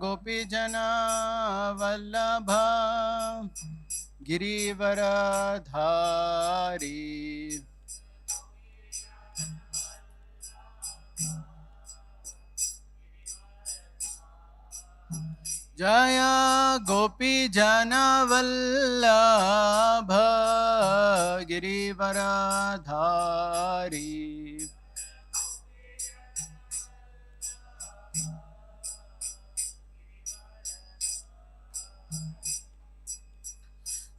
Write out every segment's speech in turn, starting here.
गोपीजना वल्लभा गिरिवरधारी जय गोपीजना वल्लभ गिरिवरधारी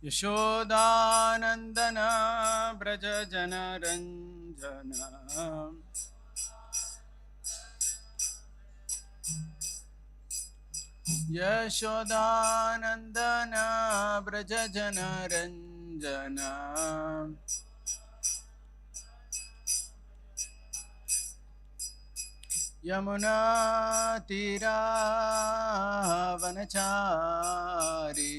यशोदानंदन ब्रज जन रंजन यशोदानंदन ब्रज जन रंजन यमुना तीरा वनचारी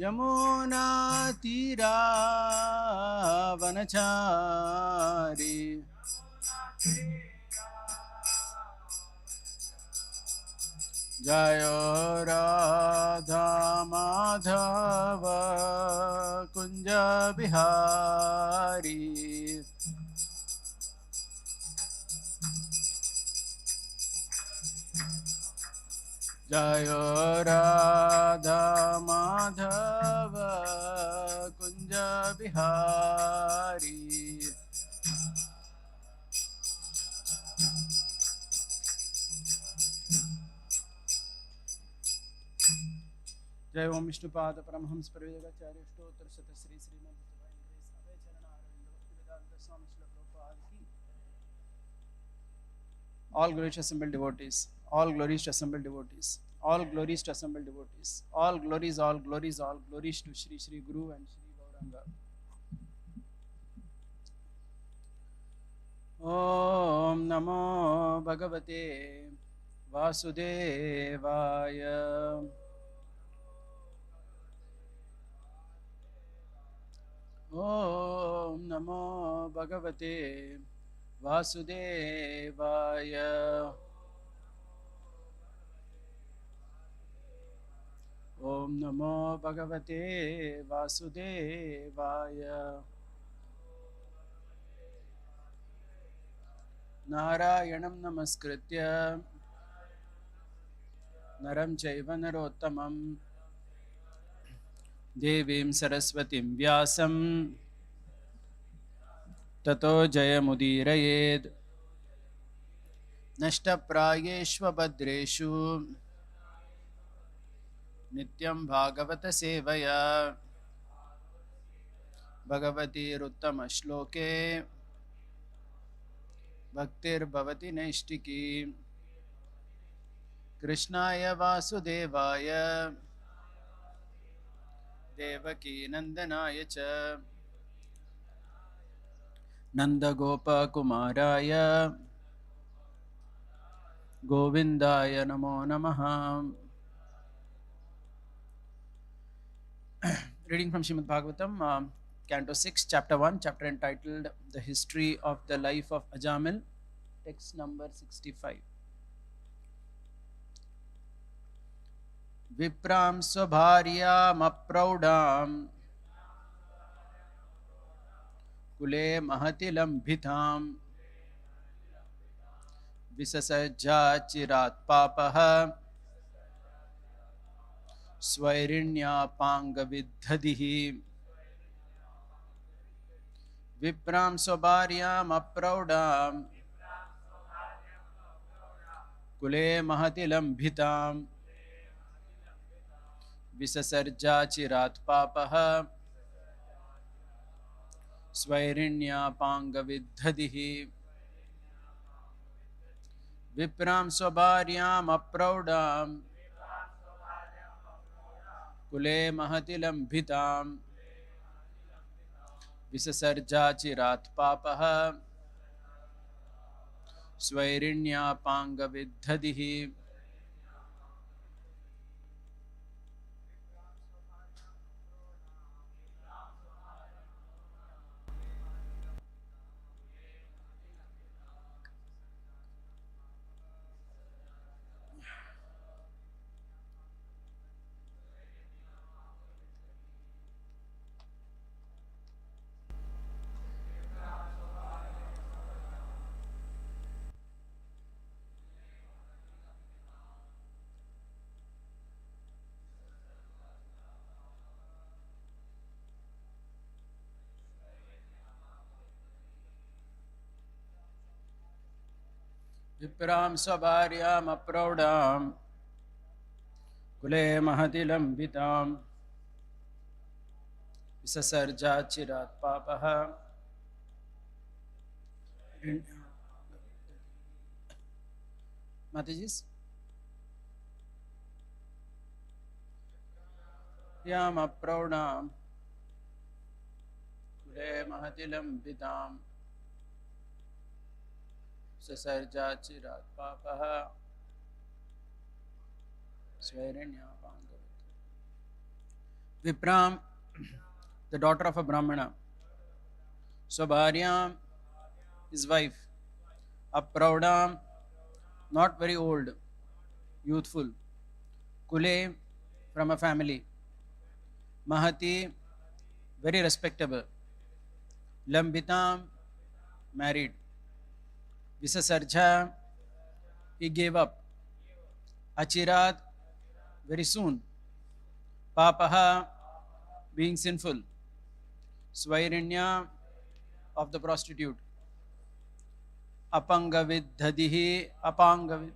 यमुना तीरा वनचारी जय राधा माधव कुंज बिहारी जय राधा माधव कुंज बिहारी जय ओम विष्णुपाद परमहंस परिव्राजकाचार्य स्तोत्र शत श्री श्रीमद् भगवद्गीता चरण अरविंद भक्ति वेदांत स्वामी श्रील प्रभुपाद की। All glories to assembled devotees, all glories to assembled devotees, all glories to assembled devotees, all glories, all glories, all glories to Shri Shri Guru and Shri Gauranga. Om Namo Bhagavate Vasudevaya. Om Namo Bhagavate Vasudevaya. Om Namo Bhagavate Vasudevaya. Narayanam Namaskritya Naram Chaiva Narottamam Devim Saraswatim Vyasam Tato Jayamudiraye Nashtaprayeshva Badreshu Nityam Bhagavata Sevaya Bhagavati Ruttama Shloke Bhaktir Bhavati Naishtiki Krishnaya Vasudevaya Devaki Nandanaya Cha Nanda Gopa Kumaraya Govindaya Namo Namaha. Reading from Srimad Bhagavatam, Canto 6, Chapter 1, chapter entitled The History of the Life of Ajamil, text number 65. Vipram Swabharyam Apraudam Kule Mahatilam Bhitam Visasajja Chirat Papaha Swarinya Panga Vidhadihi. Vipram Swabharyam Apraudam Kule Mahatilam Bhitam Visasarja Chirat Papaha Swarinya Panga Vidhadihi. Vipram Swabharyam Apraudam Kule Mahatilam Bhitam Visasarja Chirat Papaha Swarinya Panga Vidhadihi. Vipram Sabharyam Apraudam Kule Mahati Lambitam Visasarja Chirat Papaha Matajis Yam Apraudam Kule Mahati Lambitam Visasarja Chirat Papaha Swairanya Pangavat. Vipram, the daughter of a Brahmana. Swabharyam, his wife. Apraudam, not very old, youthful. Kule, from a family. Mahati, very respectable. Lambitam, married. Visasarja, he gave up. Achirat, very soon. Papaha, being sinful. Swairinya, of the prostitute. Apangavid dhadihi, apangavid.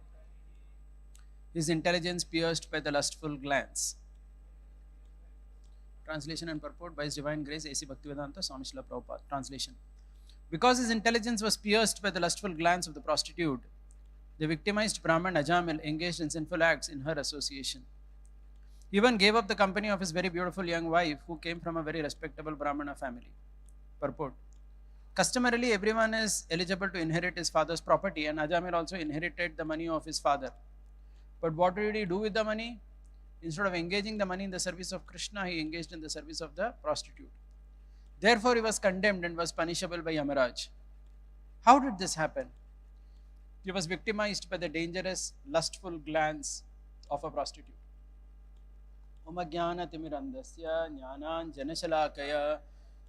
His intelligence pierced by the lustful glance. Translation and purport by His Divine Grace A.C. Bhaktivedanta Swami Srila Prabhupada. Translation. Because his intelligence was pierced by the lustful glance of the prostitute, the victimized Brahman Ajamil engaged in sinful acts in her association. He even gave up the company of his very beautiful young wife, who came from a very respectable Brahmana family. Purport. Customarily, everyone is eligible to inherit his father's property, and Ajamil also inherited the money of his father. But what did he do with the money? Instead of engaging the money in the service of Krishna, he engaged in the service of the prostitute. Therefore, he was condemned and was punishable by Yamaraj. How did this happen? He was victimized by the dangerous, lustful glance of a prostitute. Oma jnana timirandasya jnanan janashalakaya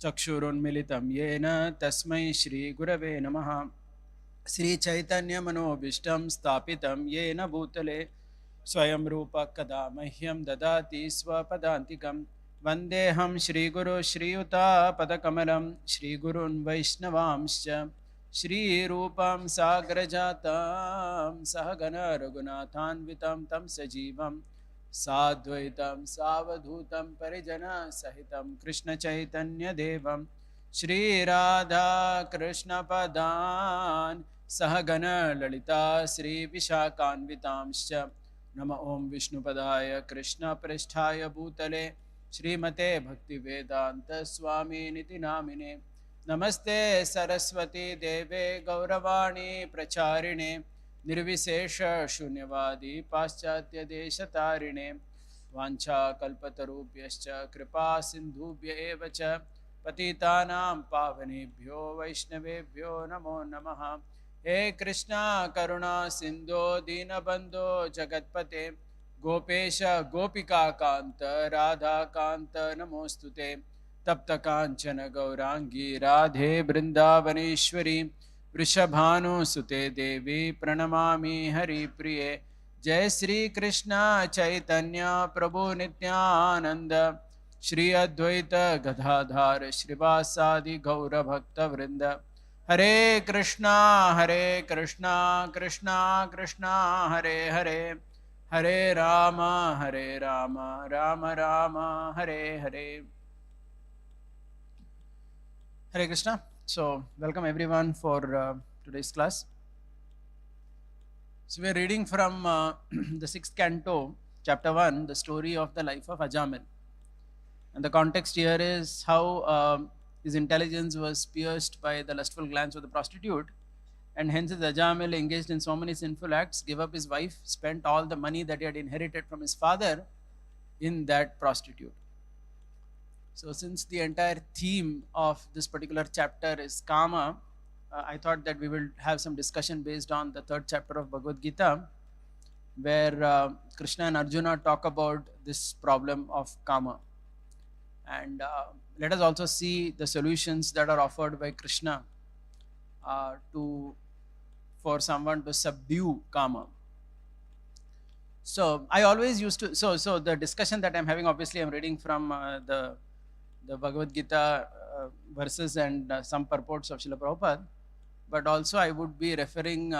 chakshurunmilitam yena tasmai Shri Gurave Namaha. Sri Chaitanya Manobishtam Stapitam Yena Bhutale Swayam Rupa Kada Mahyam Dadati Swapadantikam Vandeham Shri Guru Shri Yuta Padakamalam Shri Gurun Vaishnavamscha Shri Rupam Sagrajatam Sahagana Raghunathanvitam Tam Sajivam Sadvaitam Savadhutam Parijana Sahitam Krishna Chaitanya Devam Shri Radha Krishna Padan Sahagana Lalita Sri Vishakhanvitamscha Nama Om Vishnu Padaya Krishna Prishthaya Bhutale Shri Mate Bhakti Vedanta Swami Niti Namine Namaste Saraswati Deve Gauravani Pracharine Nirvisesha Shunyavadi Paschatya Deshatarine Vancha Kalpatarubhyascha Kripa Sindhubhya Evacha Patitanam Pavanebhyo Vaishnavebhyo Namo Namaha. He Krishna Karuna Sindho Dinabandho Jagatpate Gopesha Gopika Kanta Radha Kanta Namostute Tapta Kanchana Gaurangi Radhe Brindavaneshwari Vrishabhanu Sute Devi Pranamami Hari Priye Jai Sri Krishna Chaitanya Prabhu Nityananda Shri Advaita Gadadhar Shrivasadi Gaura Bhakta Vrinda Hare Krishna Krishna Krishna Hare Hare Hare Rama Rama Rama Hare Hare. Hare Krishna. So welcome everyone for today's class. So we are reading from the 6th canto, chapter 1, the story of the life of Ajamil. And the context here is how his intelligence was pierced by the lustful glance of the prostitute, and hence his Ajamil engaged in so many sinful acts, gave up his wife, spent all the money that he had inherited from his father in that prostitute. So since the entire theme of this particular chapter is Kama, I thought that we will have some discussion based on the 3rd chapter of Bhagavad Gita, where Krishna and Arjuna talk about this problem of Kama. And let us also see the solutions that are offered by Krishna for someone to subdue Kama. So I always used to, so the discussion that I'm having, obviously I'm reading from the Bhagavad Gita verses and some purports of Srila Prabhupada, but also I would be referring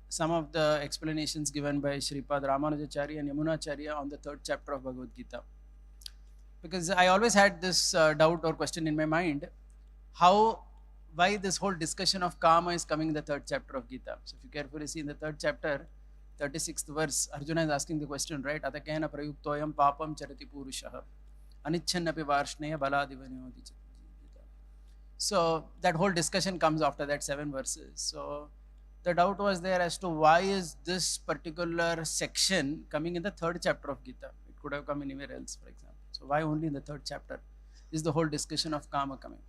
some of the explanations given by Sripad Ramanujacharya and Yamunacharya on the third chapter of Bhagavad Gita. Because I always had this doubt or question in my mind, why this whole discussion of karma is coming in the third chapter of Gita. So if you carefully see in the third chapter, 36th verse, Arjuna is asking the question, right? Atakena prayuktoyam papam charati purushaha anichchannapi varshneya baladivanyo. So that whole discussion comes after that 7 verses. So the doubt was there as to why is this particular section coming in the third chapter of Gita. It could have come anywhere else, for example. So why only in the third chapter is the whole discussion of karma coming?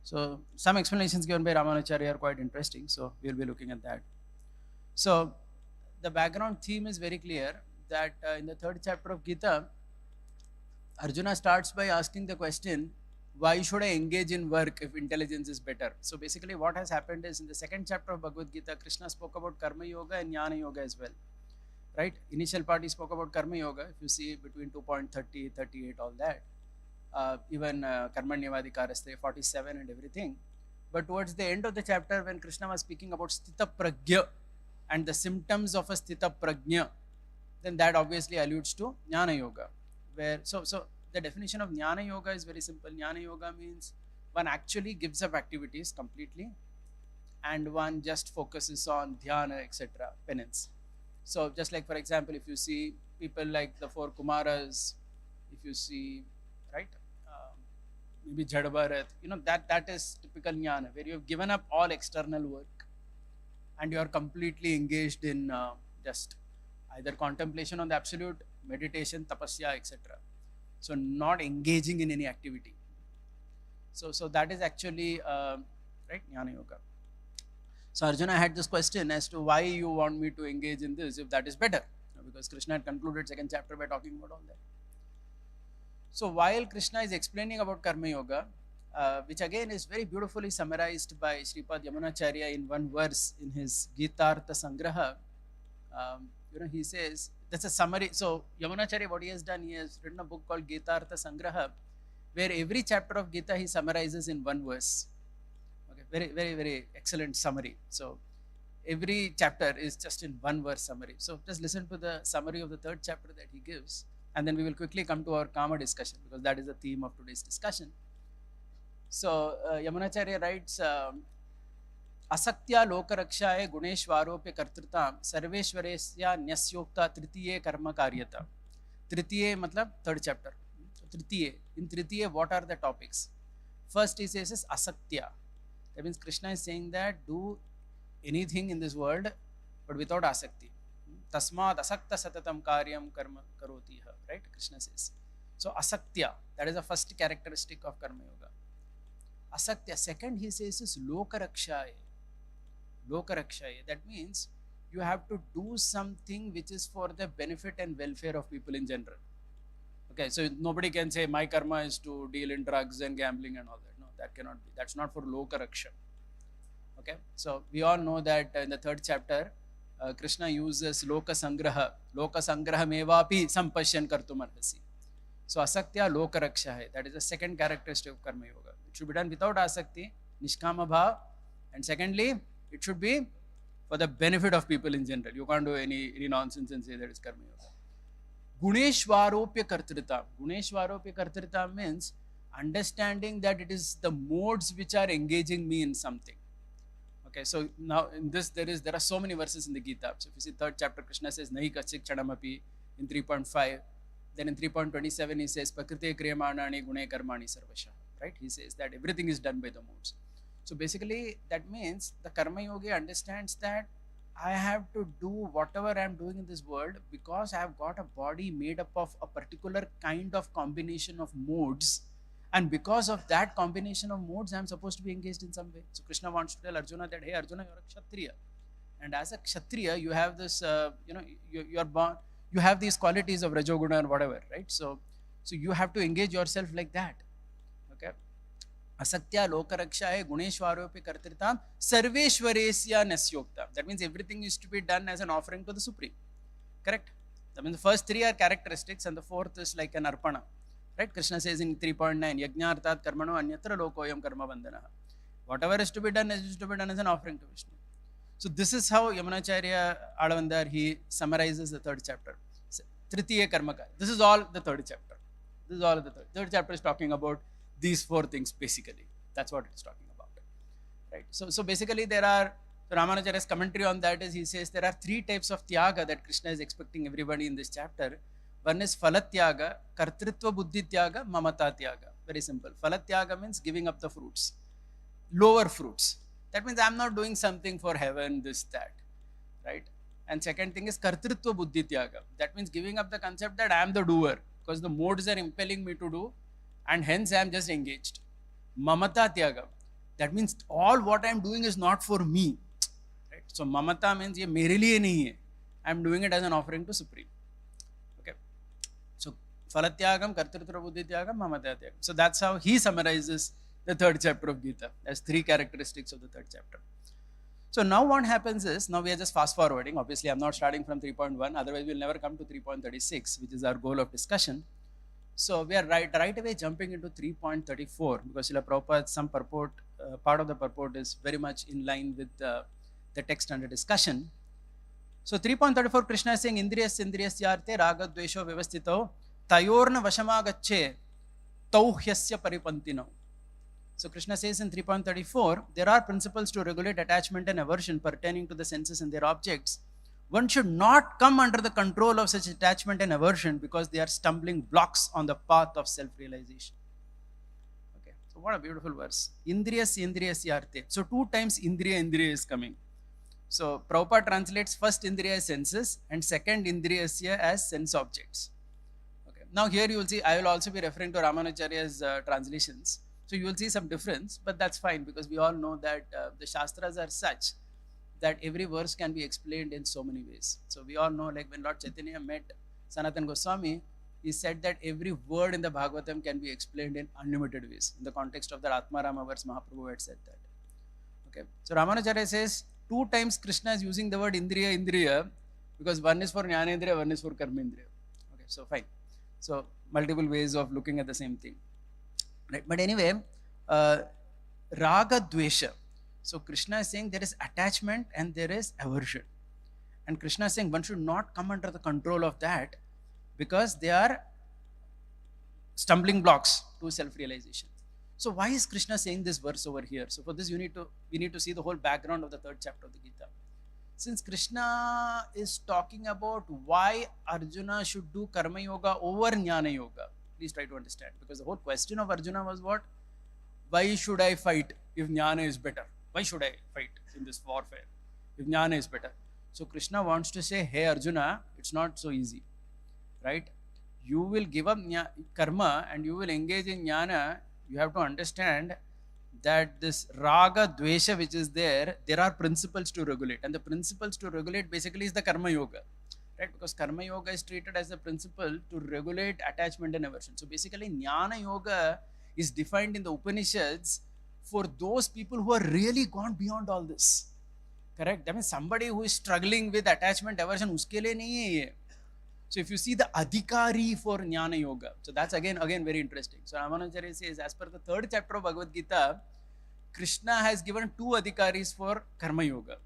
So some explanations given by Ramanujacharya are quite interesting. So we'll be looking at that. So the background theme is very clear that in the third chapter of Gita, Arjuna starts by asking the question, why should I engage in work if intelligence is better? So basically what has happened is in the second chapter of Bhagavad Gita, Krishna spoke about Karma Yoga and Jnana Yoga as well. Right? Initial part he spoke about Karma Yoga. If you see between 2.30, 38, all that. Even Karmanyavadikaraste, 47 and everything. But towards the end of the chapter, when Krishna was speaking about Sthita Pragya and the symptoms of a Sthita Prajna, then that obviously alludes to Jnana Yoga. So the definition of Jnana Yoga is very simple. Jnana Yoga means one actually gives up activities completely and one just focuses on dhyana, etc., penance. So just like, for example, if you see people like the 4 Kumaras, if you see, right, maybe Jadabharat, that is typical Jnana, where you have given up all external work and you are completely engaged in just either contemplation on the absolute, meditation, tapasya, etc. So not engaging in any activity. So that is actually, right, Jnana Yoga. So Arjuna had this question as to why you want me to engage in this if that is better. Because Krishna had concluded second chapter by talking about all that. So while Krishna is explaining about Karma Yoga, which again is very beautifully summarized by Sripad Yamunacharya in one verse in his Gitartha Sangraha, he says, that's a summary. So Yamunacharya, what he has done, he has written a book called Gitartha Sangraha, where every chapter of Gita he summarizes in one verse. Okay, very, very, very excellent summary. So every chapter is just in one verse summary. So just listen to the summary of the third chapter that he gives, and then we will quickly come to our karma discussion, because that is the theme of today's discussion. So Yamunacharya writes, Asaktya lokarakshaye guneshwaropya kartritam sarveshwaresya nyasyokta tritiye karma karyata. Tritiye matlab third chapter. So tritiye, in tritiye what are the topics? First he says is asaktya. That means Krishna is saying that do anything in this world but without asakti. Tasmad asakta satatam karyam karma karotiha. Right? Krishna says. So asaktya, that is the first characteristic of karma yoga. Asaktya. Second he says is lokarakshaye. Lokarakshaye. That means you have to do something which is for the benefit and welfare of people in general. Okay, so nobody can say my karma is to deal in drugs and gambling and all that. No, that cannot be. That's not for lokaraksha. Okay, so we all know that in the third chapter, Krishna uses loka sangraha mevapi sampashyan kartum arhasi. So asaktya lokaraksha hai. That is the second characteristic of karma yoga. It should be done without asakti, nishkama bhav, and secondly, it should be for the benefit of people in general. You can't do any nonsense and say that it's karma yoga. Guneshwaropya kartrita. Guneshwaropya kartrita means understanding that it is the modes which are engaging me in something. Okay, so now in this there are so many verses in the Gita. So if you see third chapter, Krishna says nahi kachik chanamapi in 3.5. Then in 3.27 he says prakrite kriyamanani gune karmani sarvasha. Right? He says that everything is done by the modes. So basically that means the karma yogi understands that I have to do whatever I am doing in this world because I have got a body made up of a particular kind of combination of modes, and because of that combination of modes I am supposed to be engaged in some way. So Krishna wants to tell Arjuna that, hey Arjuna, you are a Kshatriya, and as a Kshatriya you have this, you are born, you have these qualities of Rajoguna or whatever, right? So you have to engage yourself like that. Okay. Asaktya lokarakshaye guneshwaropi kartritam sarveshwaresya nasyokta. That means everything is to be done as an offering to the Supreme. Correct? That means the first three are characteristics and the fourth is like an arpana. Right? Krishna says in 3.9, yajnartat karmano anyatra lokoyam karma bandhana. Whatever is to be done is to be done as an offering to Vishnu. So this is how Yamunacharya Alavandar, he summarizes the third chapter. Tritiya Karmaka. This is all the third chapter. This is all of the third chapter is talking about these four things basically. That's what it's talking about. Right. So basically there are, so Ramanujacharya's commentary on that is, he says there are three types of tyaga that Krishna is expecting everybody in this chapter. One is Falatyaga, Kartritva Buddhi Tyaga, Mamata Tyaga. Very simple. Falatyaga means giving up the fruits, lower fruits. That means I'm not doing something for heaven, this, that, right? And second thing is Kartritva Buddhi Tyaga. That means giving up the concept that I am the doer, because the modes are impelling me to do, and hence I am just engaged. Mamata Tyaga. That means all what I am doing is not for me. Right? So Mamata means ye mere liye nahi hai. I am doing it as an offering to Supreme. Okay. So Falatyagam, Kartritva Buddhi Tyagam, Mamata Tyagam. So that's how he summarizes the third chapter of Gita as three characteristics of the third chapter. So now what happens is, now we are just fast forwarding. Obviously, I'm not starting from 3.1, otherwise we'll never come to 3.36, which is our goal of discussion. So we are right away jumping into 3.34, because Srila Prabhupada, some purport, part of the purport is very much in line with the text under discussion. So 3.34, Krishna is saying, Indriyasyarte raga dvesho vyavastito tayorna vashamagache tauhyasya paripantino. So Krishna says in 3.34, there are principles to regulate attachment and aversion pertaining to the senses and their objects. One should not come under the control of such attachment and aversion, because they are stumbling blocks on the path of self-realization. Okay, so what a beautiful verse. Indriyasyarte. So 2 times Indriya is coming. So Prabhupada translates first Indriya as senses and second Indriyasya as sense objects. Okay. Now here you will see, I will also be referring to Ramanujacharya's translations. So you will see some difference, but that's fine, because we all know that the Shastras are such that every verse can be explained in so many ways. So we all know, like when Lord Chaitanya met Sanatana Goswami, he said that every word in the Bhagavatam can be explained in unlimited ways. In the context of the Atmarama verse, Mahaprabhu had said that. Okay. So Ramanujacharya says 2 times Krishna is using the word Indriya, because one is for Jnanendriya, one is for Karmendriya. Okay, so fine. So multiple ways of looking at the same thing. Right. But anyway, Raga Dvesha. So Krishna is saying there is attachment and there is aversion. And Krishna is saying one should not come under the control of that, because they are stumbling blocks to self-realization. So why is Krishna saying this verse over here? So for this we need to see the whole background of the third chapter of the Gita. Since Krishna is talking about why Arjuna should do Karma Yoga over Jnana Yoga, please try to understand, because the whole question of Arjuna was what? Why should I fight if Jnana is better? Why should I fight in this warfare if Jnana is better? So Krishna wants to say, hey Arjuna, it's not so easy, right? You will give up karma and you will engage in Jnana. You have to understand that this Raga, Dvesha which is there are principles to regulate. And the principles to regulate basically is the Karma Yoga, right? Because Karma Yoga is treated as the principle to regulate attachment and aversion. So basically Jnana Yoga is defined in the Upanishads for those people who are really gone beyond all this. Correct? That means somebody who is struggling with attachment, aversion, uske liye nahi hai ye. So if you see the Adhikari for Jnana Yoga, so that's again very interesting. So Ramanujacharya says, as per the third chapter of Bhagavad Gita, Krishna has given 2 Adhikaris for Karma Yoga.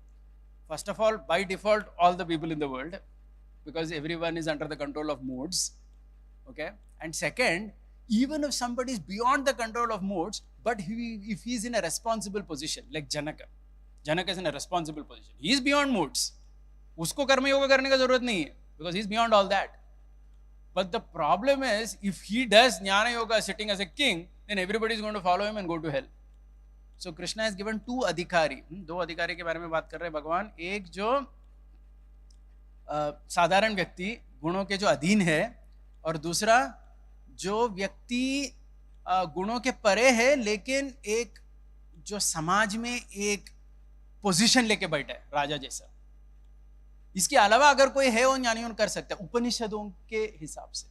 First of all, by default, all the people in the world, because everyone is under the control of modes. Okay? And second, even if somebody is beyond the control of modes, but if he is in a responsible position, like Janaka is in a responsible position. He is beyond modes. Usko karma yoga karne ka zarurat nahi hai, because he is beyond all that. But the problem is, if he does jnana yoga sitting as a king, then everybody is going to follow him and go to hell. So Krishna has given 2 adhikari. 2 adhikari के बारे में बात कर रहे हैं भगवान. एक जो साधारण व्यक्ति गुणों के जो अधीन है, और दूसरा जो व्यक्ति गुणों के परे है लेकिन एक जो समाज में एक पोजीशन लेके बैठा है राजा जैसा. इसके अलावा अगर कोई है वो ज्ञानी कर सकता है उपनिषदों के हिसाब से,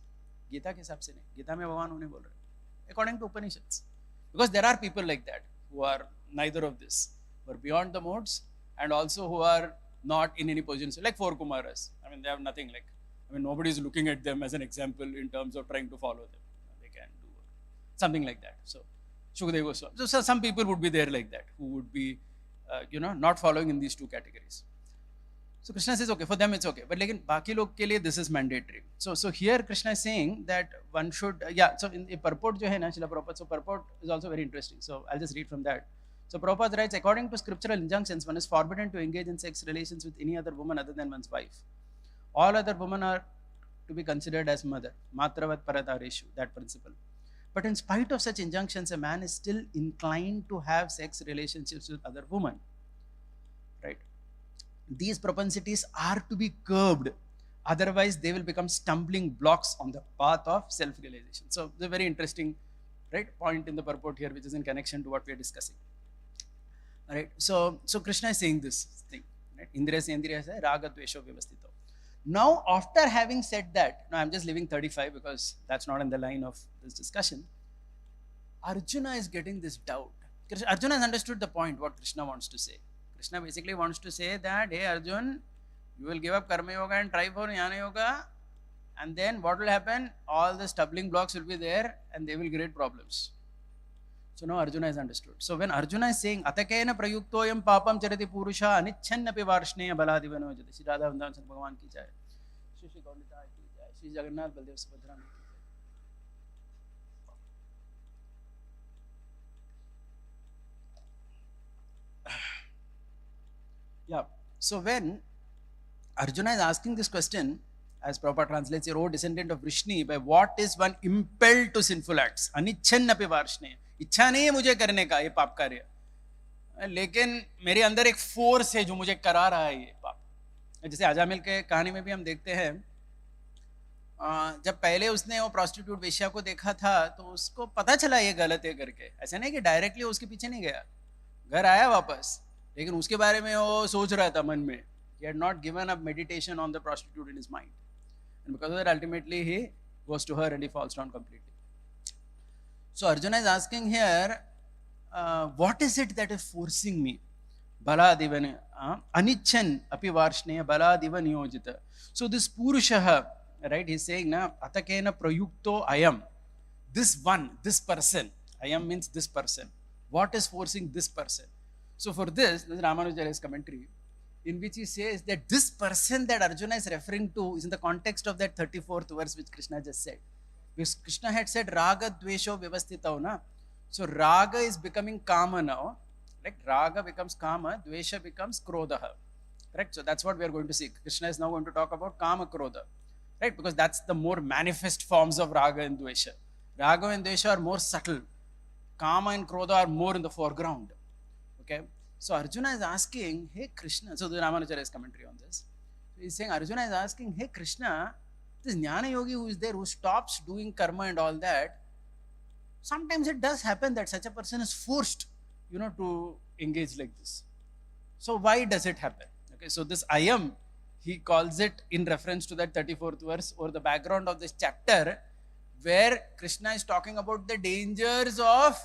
गीता के हिसाब से नहीं. गीता में भगवान उन्हें बोल रहे हैं according to Upanishads, because there are people like that who are neither of this, who are beyond the modes, and also who are not in any position. So like 4 Kumaras, I mean they have nothing, like, I mean nobody is looking at them as an example in terms of trying to follow them. They can do something like that. So Shukadeva Goswami. So some people would be there like that, who would be not following in these two categories. So Krishna says, okay, for them it's okay, but lekin baki log ke liye this is mandatory. So here Krishna is saying that one should, so in the purport jo hai na, Srila Prabhupada, so purport is also very interesting. So I'll just read from that. So Prabhupada writes, according to scriptural injunctions, one is forbidden to engage in sex relations with any other woman other than one's wife. All other women are to be considered as mother, matravat paradareshu, that principle. But in spite of such injunctions, a man is still inclined to have sex relationships with other women, right? These propensities are to be curbed, otherwise they will become stumbling blocks on the path of self-realization. So it's a very interesting, right, point in the purport here, which is in connection to what we are discussing. All right, so Krishna is saying this thing, right? Indriya raga dvesho vyavastito. Now, after having said that, now I'm just leaving 35 because that's not in the line of this discussion. Arjuna is getting this doubt. Arjuna has understood the point, what Krishna wants to say. Krishna basically wants to say that, hey Arjun, you will give up karma yoga and try for jnana yoga, and then what will happen? All the stumbling blocks will be there and they will create problems. So now Arjuna has understood. So when Arjuna is saying, atakena prayuktoyam papam charati purusha anichannapi varshneya baladivano jati. Shri Radha Vrindavan Sri Bhagavan ki jai. Shri Shri Gaurita ki jai. Shri Jagannath Baldev Subhadra ki jai. Yeah. So when Arjuna is asking this question, as Prabhupada translates here, O descendant of Vrishni, by what is one impelled to sinful acts? Anichannapi varshneya. इच्छा नहीं है मुझे करने का ये पाप कार्य, लेकिन मेरे अंदर एक फोर्स है जो मुझे करा रहा है ये पाप. जैसे अजामिल के कहानी में भी हम देखते हैं, जब पहले उसने वो प्रोस्टिट्यूट वेश्या को देखा था तो उसको पता चला ये गलत है करके. ऐसा नहीं कि डायरेक्टली उसके पीछे नहीं गया, घर आया वापस, लेकिन उसके बारे में वो सोच रहा था मन में. He had not given up meditation on the prostitute in his mind, and because of that ultimately he goes to her and he falls down completely. So Arjuna is asking here, what is it that is forcing me? Baladivan, anichan api varshneya baladivan niyojita. So this purushaha, right, he's saying, na, atakena prayukto ayam. This one, this person, ayam means this person. What is forcing this person? So for this is Ramanujacharya's commentary, in which he says that this person that Arjuna is referring to is in the context of that 34th verse which Krishna just said. Because Krishna had said raga dvesho vyavastitau na. So raga is becoming kama now. Like raga becomes kama, dvesha becomes krodha. Correct? So that's what we are going to see. Krishna is now going to talk about kama krodha. Right? Because that's the more manifest forms of raga and dvesha. Raga and dvesha are more subtle. Kama and krodha are more in the foreground. Okay? So Arjuna is asking, hey Krishna, so the Ramanujacharya's commentary on this. So he's saying, Arjuna is asking, hey Krishna, this jnana yogi who is there, who stops doing karma and all that, sometimes it does happen that such a person is forced, to engage like this. So why does it happen? Okay, so this ayam, he calls it in reference to that 34th verse or the background of this chapter, where Krishna is talking about the dangers of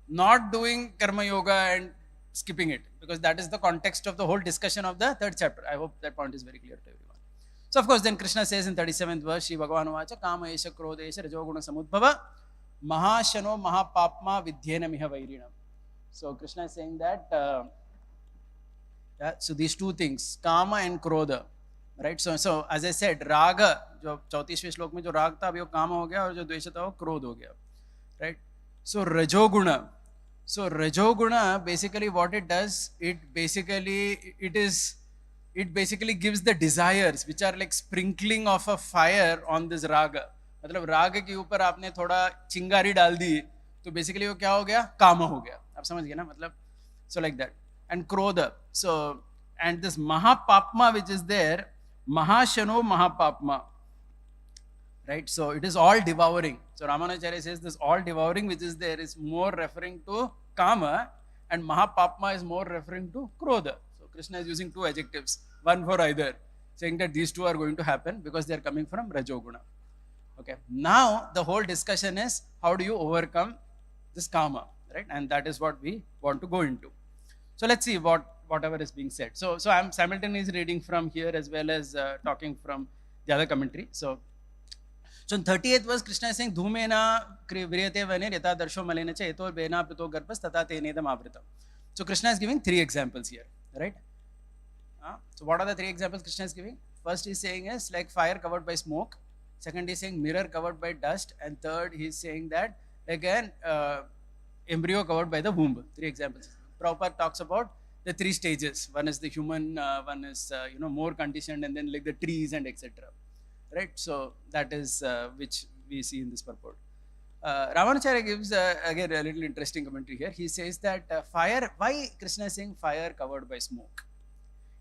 not doing karma yoga and skipping it, because that is the context of the whole discussion of the 3rd chapter. I hope that point is very clear to everyone. So of course then Krishna says in 37th verse, Shri Bhagavan Vacha, Kama Esha Krodesha Rajoguna Samudbhava Mahashano Mahapapma Vidhyena Miha Vairinam. So Krishna is saying that, so these two things, Kama and Krodha, right? So as I said, Raga, जो 34वें श्लोक में जो राग था, अभी वो काम हो गया, और जो द्वेष था वो क्रोध हो गया, right? So Rajoguna. So Rajoguna, basically what it does, it basically gives the desires which are like sprinkling of a fire on this raga. मतलब राग के ऊपर आपने थोड़ा चिंगारी डाल दी तो basically वो क्या हो गया, काम हो गया. आप समझ गए ना, मतलब so like that. And krodha, so and this mahapapma which is there, mahashano mahapapma, right? So it is all devouring. So Ramanujacharya says this all devouring which is there is more referring to kama, and mahapapma is more referring to krodha. So Krishna is using two adjectives, one for either, saying that these two are going to happen because they are coming from Rajoguna. Okay, now the whole discussion is how do you overcome this kama, right? And that is what we want to go into. So let's see whatever is being said. So I'm simultaneously reading from here as well as talking from the other commentary. So in 38th verse, Krishna is saying, Dhumena vriyate vane yata darsho malena cha eto bena prito garpas tata tenedam avritam. So Krishna is giving 3 examples here, right? So what are the 3 examples Krishna is giving? First he's saying is like fire covered by smoke. Second he's saying mirror covered by dust. And third he's saying that again embryo covered by the womb. 3 examples. Prabhupada talks about the 3 stages. One is the human, one is more conditioned, and then like the trees and etc. Right? So that is which we see in this purport. Ramanacharya gives again a little interesting commentary here. He says that fire, why Krishna is saying fire covered by smoke?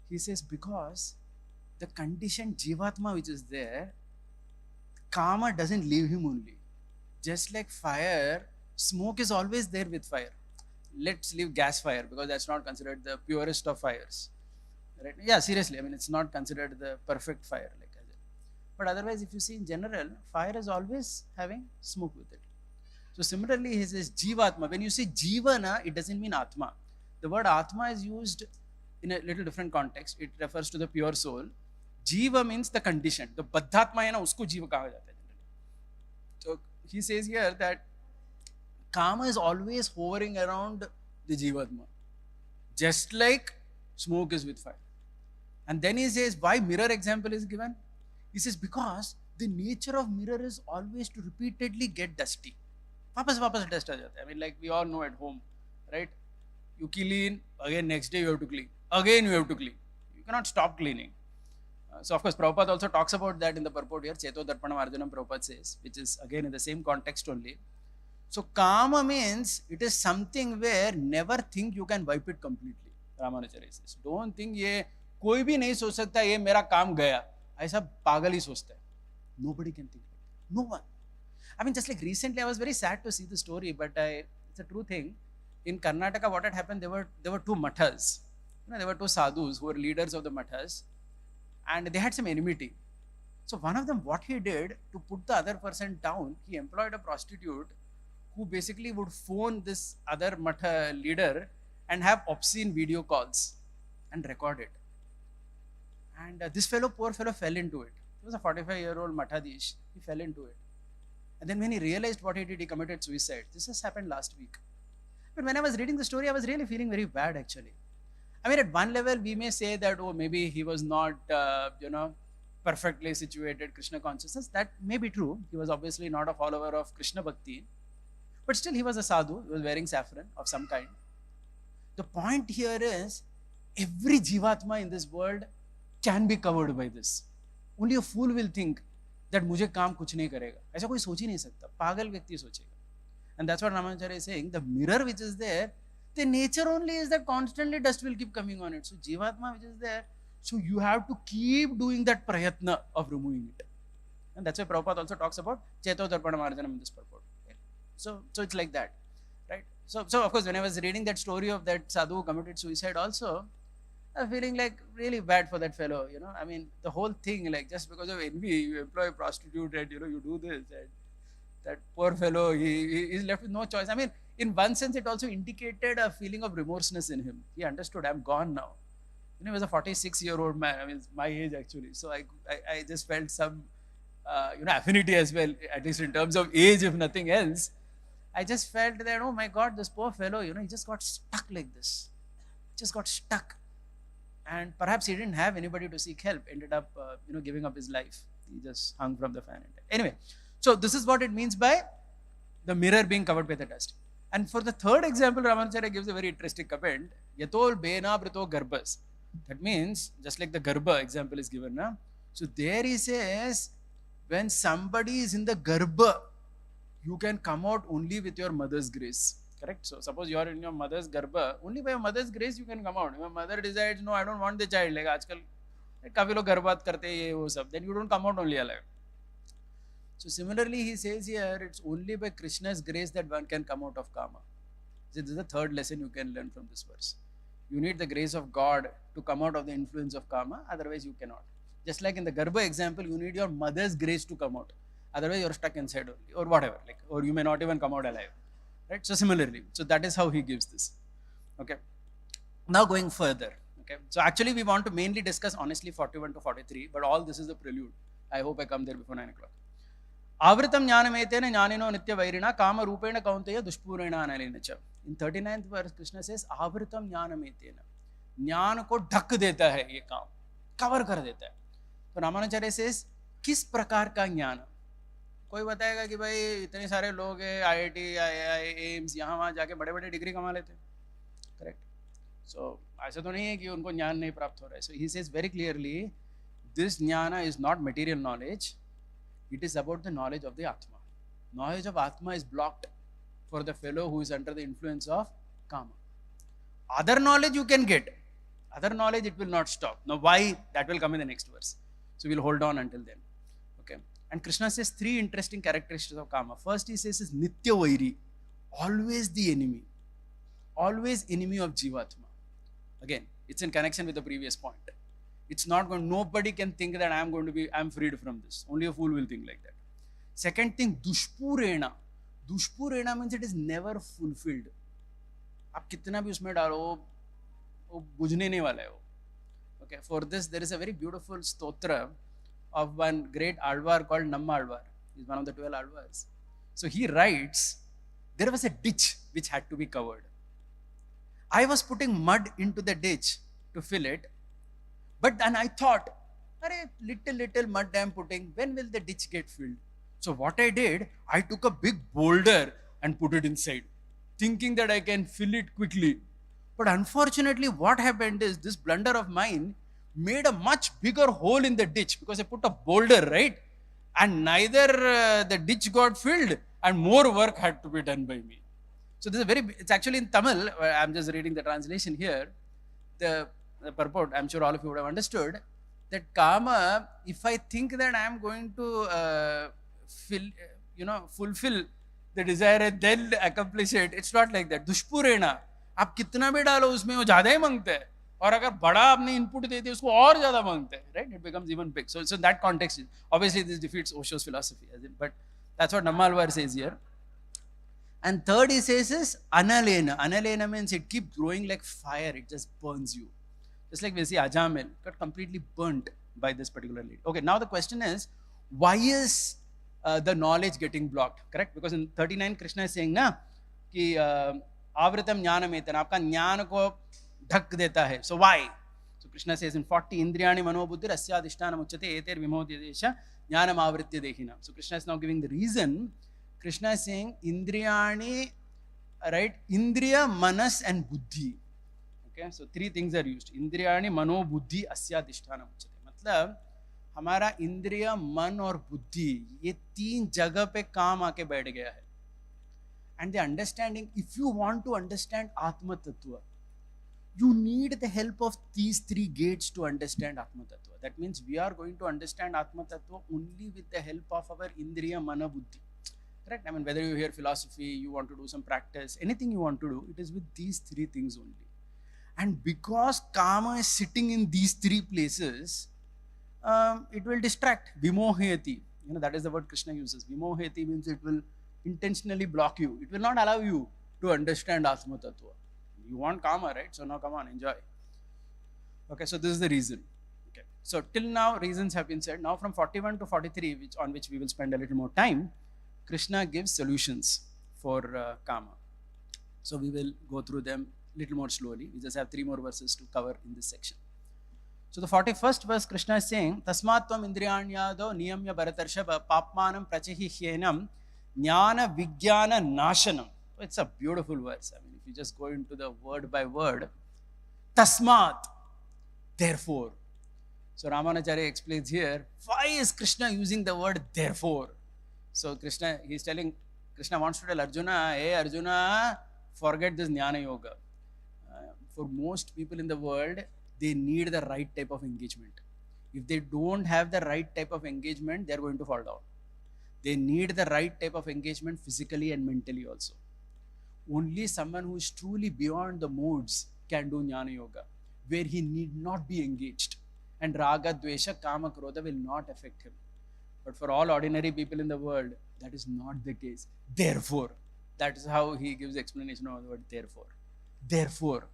He says because the conditioned Jivatma which is there, Kama doesn't leave him only. Just like fire, smoke is always there with fire. Let's leave gas fire because that's not considered the purest of fires. Right? Yeah, seriously, I mean it's not considered the perfect fire. But otherwise, if you see in general, fire is always having smoke with it. So similarly, he says Jivatma. When you say Jivana, it doesn't mean Atma. The word Atma is used in a little different context. It refers to the pure soul. Jiva means the condition. The Baddhatma hai na, usko Jiva kaha jata hai. So he says here that Kama is always hovering around the Jivatma. Just like smoke is with fire. And then he says, why mirror example is given? He says, because the nature of mirror is always to repeatedly get dusty. Wapas dust aa jata hai. I mean, like we all know at home, right? You clean, again next day you have to clean. Again you have to clean. You cannot stop cleaning. So of course, Prabhupada also talks about that in the purport here. Cheto Darpanam Arjunam Prabhupada says, which is again in the same context only. So Kama means it is something where never think you can wipe it completely. Ramanacharya says, don't think ये कोई भी नहीं सोच सकता ये मेरा काम गया. ऐसा पागल ही सोचता है. Nobody can think like that. No one. I mean, just like recently, I was very sad to see the story, but it's a true thing. In Karnataka, what had happened, there were 2 mathas. There were 2 sadhus who were leaders of the mathas, and they had some enmity. So one of them, what he did to put the other person down, he employed a prostitute who basically would phone this other matha leader and have obscene video calls and record it. And this poor fellow fell into it. He was a 45-year-old Mathadish. He fell into it. And then when he realized what he did, he committed suicide. This has happened last week. But when I was reading the story, I was really feeling very bad actually. I mean, at one level, we may say that, oh, maybe he was not, perfectly situated Krishna consciousness. That may be true. He was obviously not a follower of Krishna Bhakti. But still, he was a sadhu. He was wearing saffron of some kind. The point here is, every Jivatma in this world can be covered by this. Only a fool will think that मुझे काम कुछ नहीं करेगा. ऐसा कोई सोच ही नहीं सकता. पागल व्यक्ति सोचेगा. And that's what Ramanacharya is saying. The mirror which is there, the nature only is that constantly dust will keep coming on it. So Jivatma which is there, so you have to keep doing that prayatna of removing it. And that's why Prabhupada also talks about Cheto Darpanam Arjanam in this purport. Okay? So it's like that. Right? So of course, when I was reading that story of that sadhu who committed suicide also, I'm feeling like really bad for that fellow, I mean, the whole thing, like just because of envy, you employ a prostitute and, you do this, and that poor fellow, he is left with no choice. I mean, in one sense, it also indicated a feeling of remorseness in him. He understood, I'm gone now. He was a 46-year-old man, I mean, it's my age actually. So I just felt some, affinity as well, at least in terms of age, if nothing else. I just felt that, oh my God, this poor fellow, he just got stuck like this. Just got stuck. And perhaps he didn't have anybody to seek help, ended up, giving up his life. He just hung from the fan. Anyway, so this is what it means by the mirror being covered by the dust. And for the third example, Ramanacharya gives a very interesting comment. Yatol bena brito garbhas. That means, just like the garbha example is given. So there he says, when somebody is in the garbha, you can come out only with your mother's grace. Correct? So suppose you are in your mother's garbha, only by your mother's grace you can come out. If your mother decides, no, I don't want the child, like aajkal काफी लोग गर्भपात करते हैं ये वो सब, then you don't come out only alive. So similarly, he says here, it's only by Krishna's grace that one can come out of karma. This is the third lesson you can learn from this verse. You need the grace of God to come out of the influence of karma, otherwise you cannot. Just like in the Garbha example, you need your mother's grace to come out. Otherwise you're stuck inside only, or whatever, or you may not even come out alive. Right? So similarly, so that is how he gives this. Okay. Now going further. Okay. So actually we want to mainly discuss honestly 41 to 43, but all this is a prelude. I hope I come there before 9 o'clock. Avritam jnanametena jnanino nitya vairina kama rupena kauntaya dushpurena analinacha. In 39th verse, Krishna says, Avritam jnanam etena. ज्ञान को ढक देता है ये काम, cover कर देता है. तो रामानुचार्य सेज किस प्रकार का ज्ञान? कोई बताएगा कि भाई इतने सारे लोग हैं, IIT, III, एम्स, यहाँ वहाँ जाके बड़े बड़े डिग्री कमा लेते हैं. करेक्ट. सो ऐसा तो नहीं है कि उनको ज्ञान नहीं प्राप्त हो रहा है. So he says very clearly, this gyan is not material knowledge, it is about the knowledge of the Atma. Knowledge of Atma is blocked for the fellow who is under the influence of Kama. Other knowledge you can get. Other knowledge, it will not stop. Now why? That will come in the next verse. So we will hold on until then. Okay. And Krishna says 3 interesting characteristics of Kama. First he says is Nitya Vairi. Always the enemy. Always enemy of Jivatma. Again, it's in connection with the previous point. It's not going, nobody can think that I'm freed from this. Only a fool will think like that. Second thing, Dushpurena. Dushpurena means it is never fulfilled. आप कितना भी उसमें डालो वो बुझने नहीं वाला है वो. Okay, for this there is a very beautiful stotra of one great Alvar called Nammalvar. He's one of the 12 Alvars. So he writes, there was a ditch which had to be covered. I was putting mud into the ditch to fill it, but then I thought, little mud I am putting, when will the ditch get filled? So what I did, I took a big boulder and put it inside, thinking that I can fill it quickly. But unfortunately, what happened is this blunder of mine made a much bigger hole in the ditch because I put a boulder, right? And neither the ditch got filled and more work had to be done by me. So this is it's actually in Tamil. I'm just reading the translation here. The purport, I'm sure all of you would have understood that Kama, if I think that I'm going to fulfill the desire and then accomplish it, it's not like that. Dushpurena. आप कितना भी डालो उसमें वो ज्यादा ही मांगता है, और अगर बड़ा आपने इनपुट देते उसको और ज्यादा मांगता है, right? It becomes even big. So in that context, obviously this defeats Osho's philosophy, but that's what Nammalvar says here. And third he says is analena. Analena means it keeps growing like fire, it just burns you. Just like we see Ajamil got completely burnt by this particular lead. Okay, now the question is, why is the knowledge getting blocked? Correct? Because in 39 Krishna is saying na कि आवृतम ज्ञानम एतन, आपका ज्ञान को ढक देता है. So why? So Krishna says in 40, इंद्रियाणि मनोबुद्धिर अस्याधिष्ठानम उच्यते एतेर विमोहति देश ज्ञानम आवृत्य देखिना. So Krishna is now giving the reason. Krishna is saying इंद्रियाणि, right? इंद्रिय, manas and buddhi. Okay, so 3 things are used. इंद्रियाणि मनो बुद्धि अस्याधिष्ठानम उच्यते. मतलब हमारा इंद्रिय, मन और बुद्धि ये 3 जगह पे काम आके बैठ गया है. And the understanding, if you want to understand Atma Tattva, you need the help of these 3 gates to understand Atma Tattva. That means we are going to understand Atma Tattva only with the help of our Indriya, Mana, Buddhi. Correct? I mean, whether you hear philosophy, you want to do some practice, anything you want to do, it is with these 3 things only. And because Kama is sitting in these 3 places, it will distract. Vimoheti. That is the word Krishna uses. Vimoheti means it will intentionally block you. It will not allow you to understand Atma Tattva. You want Kama, right? So now come on, enjoy. Okay, so this is the reason. Okay, so till now reasons have been said. Now from 41 to 43, on which we will spend a little more time, Krishna gives solutions for Kama. So we will go through them a little more slowly. We just have 3 more verses to cover in this section. So the 41st verse, Krishna is saying, Tasmat tvam indriyanyado niyamya bharatarshava papmanam prachihyenam Jnana Vijnana Nashanam. It's a beautiful verse. I mean, if you just go into the word by word, Tasmat, therefore. So Ramanacharya explains here, why is Krishna using the word therefore? So Krishna wants to tell Arjuna, hey Arjuna, forget this Jnana Yoga. For most people in the world, they need the right type of engagement. If they don't have the right type of engagement, they are going to fall down. They need the right type of engagement physically and mentally also. Only someone who is truly beyond the modes can do Jnana Yoga, where he need not be engaged. And Raga, Dvesha, Kama, Krodha will not affect him. But for all ordinary people in the world, that is not the case. Therefore, that is how he gives explanation of the word therefore. Therefore.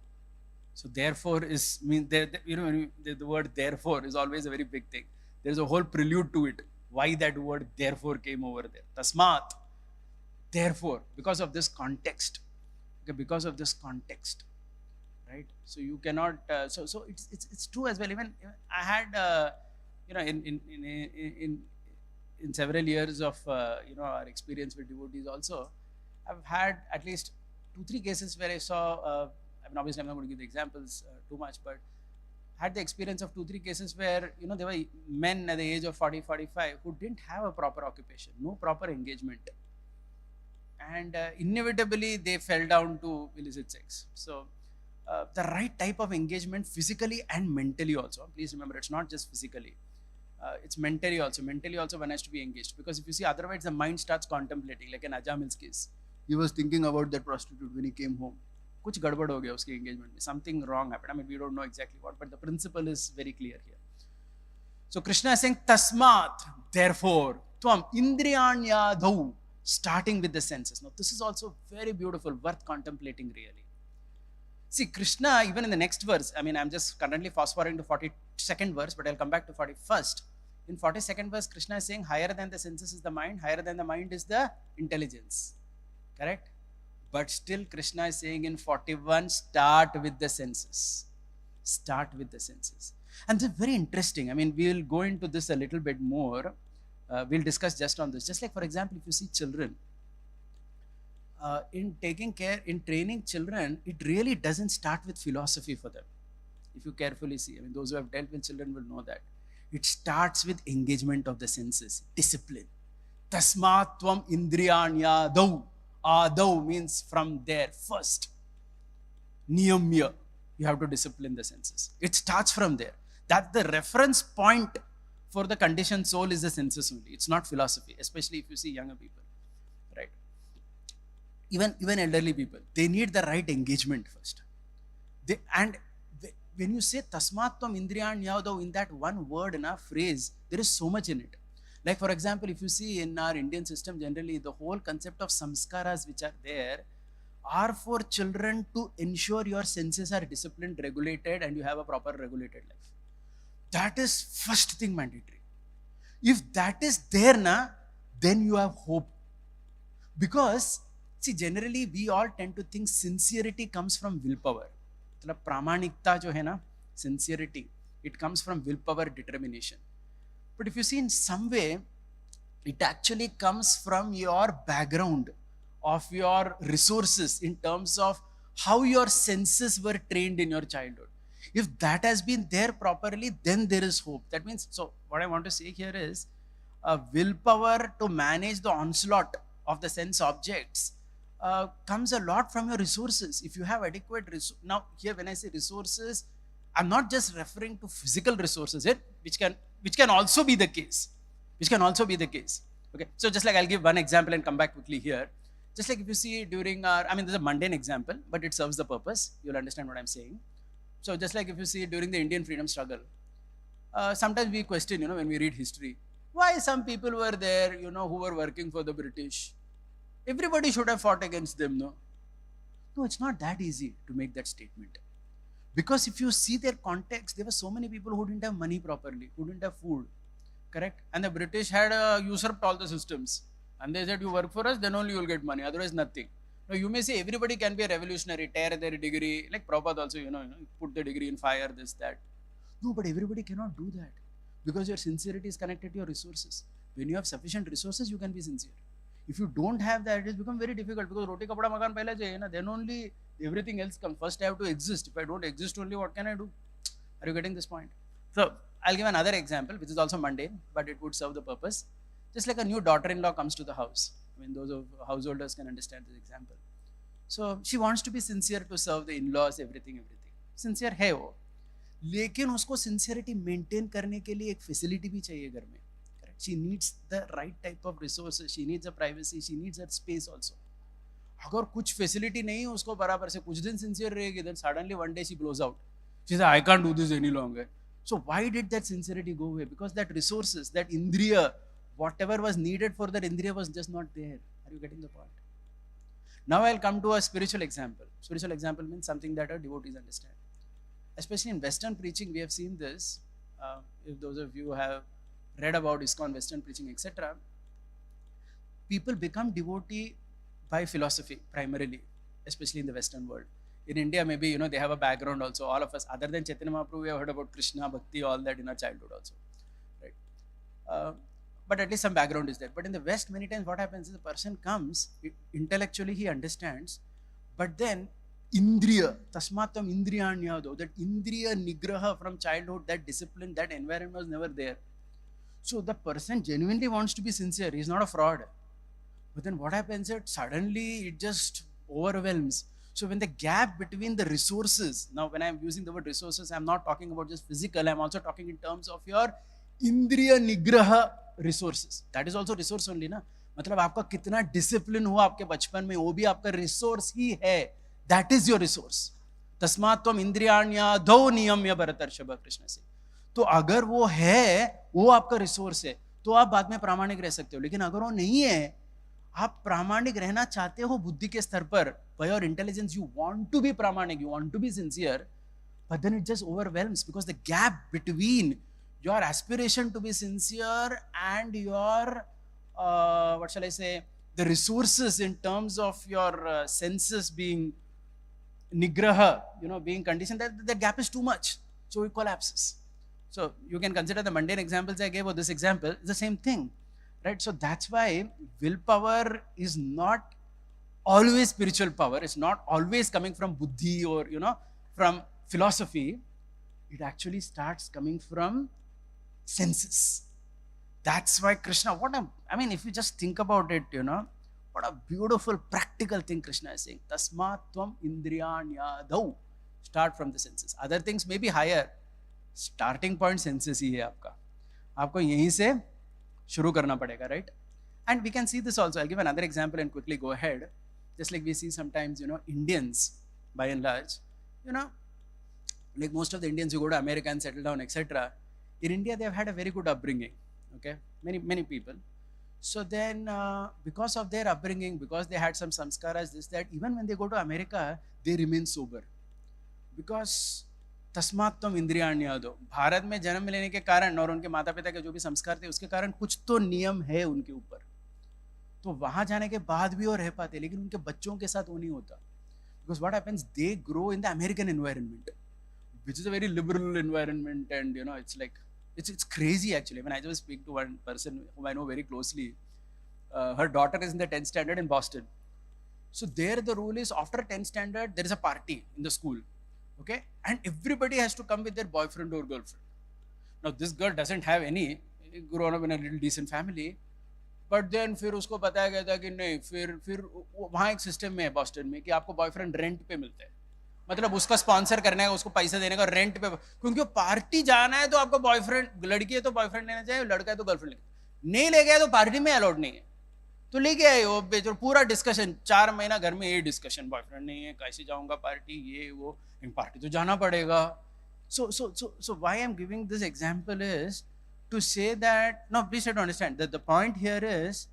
So therefore is, the word therefore is always a very big thing. There is a whole prelude to it. Why that word therefore came over there. Tasmat. Therefore, because of this context. okay, because of this context, right? So you cannot. So it's true as well. Even I had in several years of our experience with devotees also, I've had at least 2-3 cases where I saw. I mean, obviously, I'm not going to give the examples too much, but had the experience of 2-3 cases where there were men at the age of 40-45 who didn't have a proper occupation, no proper engagement, and inevitably they fell down to illicit sex. So the right type of engagement physically and mentally also. Please remember, it's not just physically. It's mentally also. Mentally also one has to be engaged, because if you see, otherwise the mind starts contemplating, like in Ajamil's case. He was thinking about that prostitute when he came home. Kuch gadbad ho gaya uske engagement mein. Something wrong happened. I mean, we don't know exactly what, but the principle is very clear here. So Krishna is saying, Tasmat, therefore, Tvam Indriyanyadau, starting with the senses. Now this is also very beautiful, worth contemplating really. See, Krishna, even in the next verse, I mean, I'm just currently fast forwarding to 42nd verse, but I'll come back to 41st. In 42nd verse, Krishna is saying, higher than the senses is the mind, higher than the mind is the intelligence. Correct? But still, Krishna is saying in 41, start with the senses. Start with the senses. And this is very interesting. I mean, we'll go into this a little bit more. We'll discuss just on this. Just like, for example, if you see children, in training children, it really doesn't start with philosophy for them. If you carefully see, I mean, those who have dealt with children will know that. It starts with engagement of the senses, discipline. Tasmat tvam indriyanyadau. Adau means from there, first. Niyamya, you have to discipline the senses. It starts from there. That the reference point for the conditioned soul is the senses only. It's not philosophy, especially if you see younger people, right? Even elderly people, they need the right engagement first. When you say tasmatvam indriyanyadau, in that one word, in a phrase, there is so much in it. Like, for example, if you see in our Indian system, generally the whole concept of samskaras which are there are for children to ensure your senses are disciplined, regulated, and you have a proper regulated life. That is first thing mandatory. If that is there, then you have hope. Because, see, generally we all tend to think sincerity comes from willpower. Pramanikta jo hai na, sincerity, it comes from willpower, determination. But if you see, in some way, it actually comes from your background of your resources in terms of how your senses were trained in your childhood. If that has been there properly, then there is hope. That means, so what I want to say here is, willpower to manage the onslaught of the sense objects comes a lot from your resources. If you have adequate resources. Now, here when I say resources, I'm not just referring to physical resources here, which can also be the case. Okay, so just like I'll give one example and come back quickly here. Just like if you see during our, I mean, this is a mundane example, but it serves the purpose. You'll understand what I'm saying. So just like if you see during the Indian freedom struggle, sometimes we question, when we read history, why some people were there, who were working for the British. Everybody should have fought against them, no? No, it's not that easy to make that statement. Because if you see their context, there were so many people who didn't have money properly, who didn't have food, correct? And the British had usurped all the systems. And they said, you work for us, then only you will get money, otherwise nothing. Now, you may say everybody can be a revolutionary, tear their degree, like Prabhupada also, put the degree in fire, this, that. No, but everybody cannot do that. Because your sincerity is connected to your resources. When you have sufficient resources, you can be sincere. If you don't have that, it has become very difficult, because roti kapda makan pehla chahiye, then only everything else comes. First I have to exist. If I don't exist only, what can I do? Are you getting this point? So I'll give another example, which is also mundane, but it would serve the purpose. Just like a new daughter-in-law comes to the house. I mean, those of householders can understand this example. So she wants to be sincere to serve the in-laws, everything. Sincere है वो, लेकिन उसको sincerity maintain करने के लिए एक facility भी चाहिए घर में. She needs the right type of resources. She needs a privacy. She needs a space also. अगर कुछ facility नहीं है उसको बराबर से कुछ दिन sincere रहेगी, then suddenly one day she blows out. She says, I can't do this any longer. So why did that sincerity go away? Because that resources, that indriya, whatever was needed for that indriya was just not there. Are you getting the point? Now I'll come to a spiritual example. Spiritual example means something that our devotees understand. Especially in Western preaching, we have seen this. If those of you have read about ISKCON Western preaching, etc., people become devotee by philosophy primarily, especially in the Western world. In India, maybe, they have a background also. All of us, other than Chaitanya Mahaprabhu, we have heard about Krishna, Bhakti, all that in our childhood also. Right? But at least some background is there. But in the West, many times what happens is the person comes, intellectually he understands, but then Indriya, Tasmatvam Indriyanyado, that Indriya Nigraha from childhood, that discipline, that environment was never there. So the person genuinely wants to be sincere. He's not a fraud. But then what happens is suddenly it just overwhelms. So when the gap between the resources, now when I'm using the word resources, I'm not talking about just physical, I'm also talking in terms of your Indriya Nigraha resources. That is also resource only, na? मतलब आपका कितना discipline हुआ आपके बचपन में, वो भी आपका resource ही है. That is your resource. तस्मात् त्वम् इन्द्रियाण्याधौ नियम्य भरतर्षभ, कृष्ण से. तो अगर वो है, वो आपका रिसोर्स है, तो आप बाद में प्रामाणिक रह सकते हो. लेकिन अगर वो नहीं है, आप प्रामाणिक रहना चाहते हो बुद्धि के स्तर पर, by your intelligence you want to be pramanik, you want to be sincere, but then it just overwhelms because the gap between your aspiration to be sincere and your what shall I say, the resources in terms of your senses being nigraha, being conditioned, that gap is too much, so it collapses. So you can consider the mundane examples I gave, or this example is the same thing, right? So that's why willpower is not always spiritual power. It's not always coming from buddhi or from philosophy. It actually starts coming from senses. That's why Krishna, if you just think about it, what a beautiful practical thing Krishna is saying. Tasmat tvam indriyanyadau. Start from the senses. Other things may be higher. Starting point senses ही है आपका. आपको यहीं से शुरू करना पड़ेगा, right? And we can see this also. I'll give another example and quickly go ahead. Just like we see sometimes, Indians, by and large, like most of the Indians who go to America and settle down, etc. In India, they have had a very good upbringing, okay? Many people. So then, because of their upbringing, because they had some samskaras, this, that, even when they go to America, they remain sober. Because तस्मात् त्वम् इंद्रियाण्यादौ, भारत में जन्म लेने के कारण और उनके माता पिता के जो भी संस्कार थे उसके कारण कुछ तो नियम है उनके ऊपर, तो वहां जाने के बाद भी वो रह पाते, लेकिन उनके बच्चों के साथ वो नहीं होता. Because what happens, they grow in the American environment, which is a very liberal environment, and it's like it's crazy actually. When I just speak to one person whom I know very closely, her daughter is in the 10th standard in Boston. So there the rule is after 10th standard there is a party in the school. Okay, and everybody has to come with their boyfriend or girlfriend. Now this girl doesn't have any, grown up in a little decent family, but then फिर उसको बताया गया था कि नहीं, फिर वहाँ एक सिस्टम में है बॉस्टन में कि आपको बॉयफ्रेंड रेंट पे मिलता है, मतलब उसका स्पॉन्सर करने का, उसको पैसा देने का, रेंट पे, क्योंकि पार्टी जाना है तो आपको बॉयफ्रेंड, लड़की है तो बॉयफ्रेंड लेना चाहिए, लड़का है तो गर्लफ्रेंड नहीं ले गया तो पार्टी में अलाउड नहीं है, तो लेके आए वो बेचो. पूरा डिस्कशन 4 महीना घर में ये डिस्कशन, बॉयफ्रेंड नहीं है, कैसे जाऊंगा पार्टी, ये वो, पार्टी तो जाना पड़ेगा. So why I'm giving this example is to say that, no, please try to understand that the point here is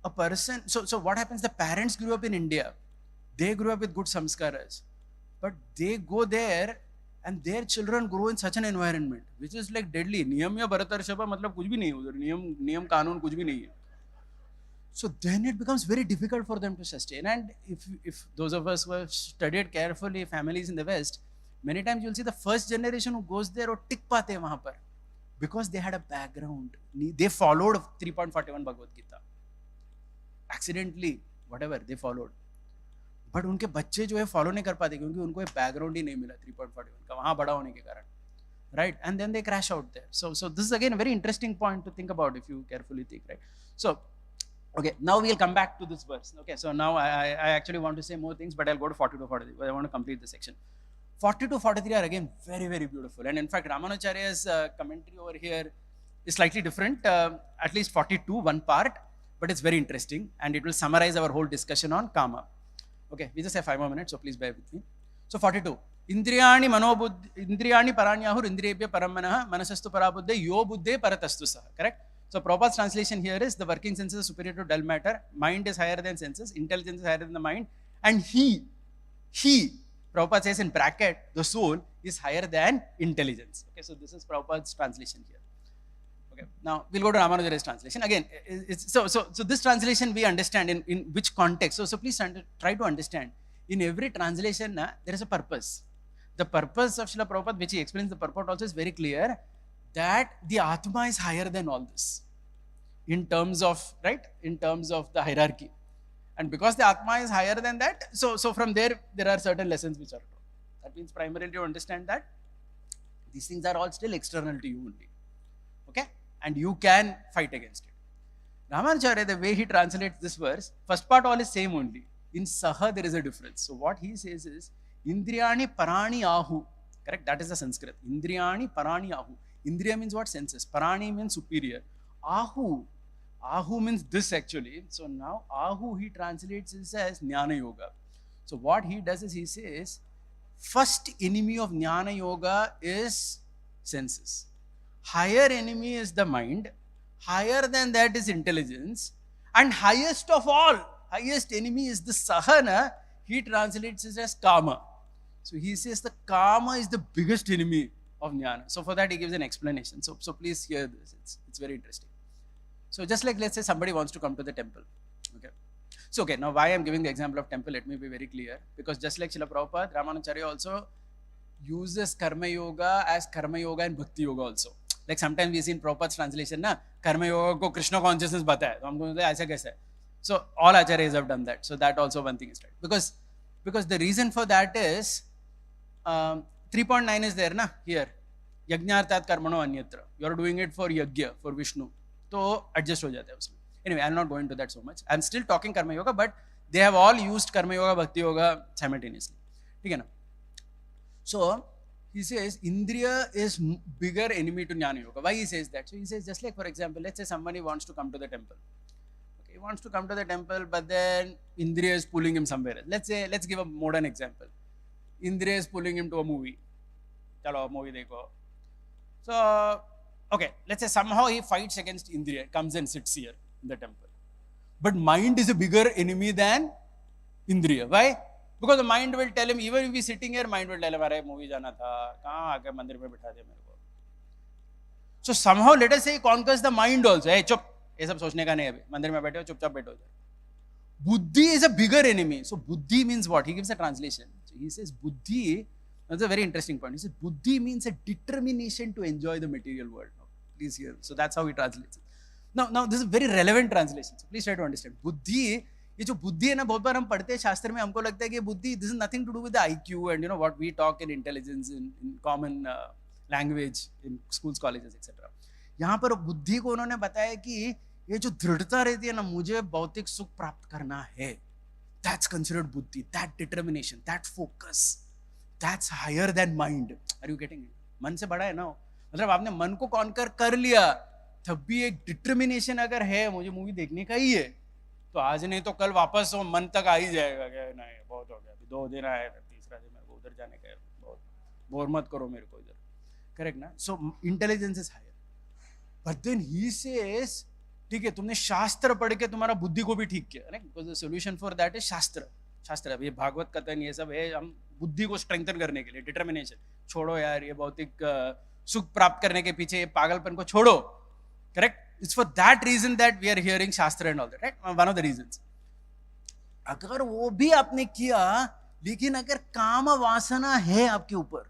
a person, so what happens, the parents grew up in India, they grew up with good samskaras, but they go there and their children grow in such an environment which is like deadly. नियम या भरतर्षभ मतलब कुछ भी नहीं है उधर, नियम कानून कुछ भी नहीं है. So then it becomes very difficult for them to sustain. And if those of us who have studied carefully families in the West, many times you'll see the first generation who goes there or टिक पाते हैं वहाँ पर, because they had a background. They followed 3.41 Bhagavad Gita. Accidentally, whatever, they followed. But उनके बच्चे जो है follow नहीं कर पाते क्योंकि उनको एक background ही नहीं मिला 3.41 का, वहाँ बड़ा होने के कारण. Right? And then they crash out there. So this is again a very interesting point to think about if you carefully think, right? So, okay, now we'll come back to this verse. Okay, so now I actually want to say more things, but I'll go to 40 to 43, but I want to complete the section. 40 to 43 are again very, very beautiful. And in fact, Ramanacharya's commentary over here is slightly different, at least 42, one part, but it's very interesting and it will summarize our whole discussion on Kama. Okay, we just have 5 more minutes, so please bear with me. So 42. Indriyani paranyahur indriyebhya paramanaha manasastu parabuddhe yo buddhe paratastu saha. Correct? So Prabhupada's translation here is the working senses are superior to dull matter, mind is higher than senses, intelligence is higher than the mind, and he, Prabhupada says in bracket, the soul is higher than intelligence. Okay, so this is Prabhupada's translation here. Okay, now we'll go to Ramanuja's translation. Again, so this translation we understand in which context. So please try to understand. In every translation, there is a purpose. The purpose of Srila Prabhupada, which he explains the purport also, is very clear, that the Atma is higher than all this. In terms of the hierarchy. And because the Atma is higher than that, so from there are certain lessons which are taught. That means primarily to understand that these things are all still external to you only. Okay? And you can fight against it. Ramanacharya, the way he translates this verse, first part all is same only. In Saha there is a difference. So what he says is, Indriyani Parani Ahu. Correct? That is the Sanskrit. Indriyani Parani Ahu. Indriya means what? Senses. Parani means superior. Ahu. Ahu means this actually. So now Ahu he translates this as Jnana Yoga. So what he does is he says, first enemy of Jnana Yoga is senses. Higher enemy is the mind. Higher than that is intelligence. And highest of all, highest enemy is the Sahana. He translates it as Kama. So he says the Kama is the biggest enemy of Jnana. So for that he gives an explanation. So please hear this. It's very interesting. So just like let's say somebody wants to come to the temple. Okay. So okay, now why I'm giving the example of temple, let me be very clear. Because just like Srila Prabhupada, Ramanacharya also uses Karma Yoga as Karma Yoga and Bhakti Yoga also. Like sometimes we see in Prabhupada's translation, na, Karma Yoga ko Krishna consciousness bataya. So humko aisa kaisa hai? So all acharyas have done that. So that also one thing is right. Because the reason for that is 3.9 is there na here. Yajnartat karmano anyatra. You are doing it for Yajna, for Vishnu. So adjust ho jata hai usme. Anyway, I'll not go into that so much. I'm still talking Karma Yoga, but they have all used Karma Yoga, Bhakti Yoga simultaneously. Okay, na? So he says Indriya is bigger enemy to Jnana Yoga. Why he says that? So he says, just like for example, let's say somebody wants to come to the temple. Okay, he wants to come to the temple, but then Indriya is pulling him somewhere else. Let's give a modern example. Indriya is pulling him to a movie. Chalo, movie dekho. So, okay, let's say somehow he fights against Indriya, comes and sits here in the temple. But mind is a bigger enemy than Indriya. Why? Because the mind will tell him, even if he's sitting here, mind will tell him, "Arey, movie jana tha, kahan aake mandir mein bitha de mere ko." So somehow, let us say, he conquers the mind also. Hey, chup, ye sab sochne ka nahi abhi. Mandir mein baithe ho, chup-chup baitho. Buddhi is a bigger enemy. So buddhi means what? He gives a translation. So he says buddhi, that's a very interesting point. He says buddhi means a determination to enjoy the material world. Please hear. So that's how he translates it. Now this is a very relevant translation. So please try to understand. Buddhi, ये जो बुद्धि है ना, बहुत बार हम पढ़ते हैं शास्त्र में, हमको लगता है कि बुद्धि, this is nothing to do with the IQ and you know what we talk in intelligence in common language in schools, colleges, etc. यहाँ पर बुद्धि को उन्होंने बताया कि ये जो दृढ़ता रहती है ना, मुझे भौतिक सुख प्राप्त करना है, that's considered buddhi, that determination, that focus, that's higher than mind. Are you getting it? मन से बड़ा है ना, मतलब आपने मन को कॉन्कर कर लिया, तब भी एक डिटर्मिनेशन अगर है, मुझे मूवी देखने का ही है, तो आज नहीं तो कल वापस वो मन तक आ ही जाएगा कि नहीं बहुत हो गया, अभी 2 दिन आया, तीसरा दिन मेरे को उधर जाने का है, बहुत बोर मत करो मेरे को इधर. करेक्ट ना? So intelligence is higher. But then he says, ठीक है, तुमने शास्त्र पढ़ के तुम्हारा बुद्धि को भी ठीक किया, because the solution for that is शास्त्र. ये भागवत कथन ये सब है, हम बुद्धि को स्ट्रेंथन करने के लिए, डिटर्मिनेशन. छोड़ो यार ये भौतिक सुख प्राप्त करने के पीछे ये पागलपन को छोड़ो. Correct? It's for that reason that we are hearing Shastra and all that, right? One of the reasons. अगर वो भी आपने किया, लेकिन अगर काम वासना है आपके ऊपर,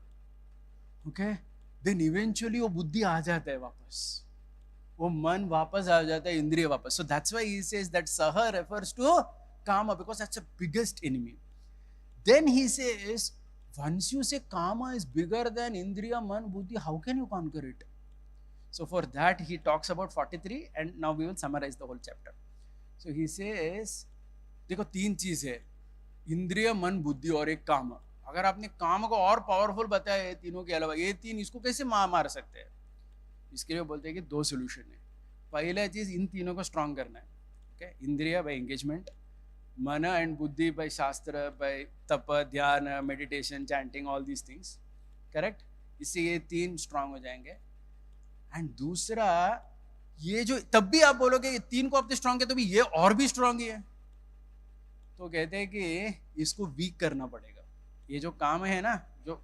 okay, then eventually वो बुद्धि आ जाता है वापस, वो मन वापस आ जाता है, इंद्रिय वापस. So that's why he says that Saha refers to Kama, because that's the biggest enemy. Then he says, once you say Kama is bigger than Indriya, Man, Buddhi, how can you conquer it? So for that he talks about 43 and now we will summarize the whole chapter. So he says, देखो 3 चीज है, इंद्रिय, मन, बुद्धि और एक काम. अगर आपने काम को और पावरफुल बताया है तीनों के अलावा, ये 3 इसको कैसे मार सकते हैं? इसके लिए बोलते हैं कि 2 सॉल्यूशन है. पहला चीज इन तीनों को स्ट्रॉन्ग करना है. ओके, इंद्रिय बाय एंगेजमेंट, मन एंड बुद्धि बाय शास्त्र, बाय तप, ध्यान, meditation, chanting, all these things. Correct? इससे ये 3 स्ट्रॉन्ग हो जाएंगे. एंड दूसरा, ये जो तब भी आप बोलोगे ये 3 को आपने स्ट्रॉन्ग किया तो भी ये और भी स्ट्रॉन्ग ही है, तो कहते हैं कि इसको वीक करना पड़ेगा. ये जो काम है ना, जो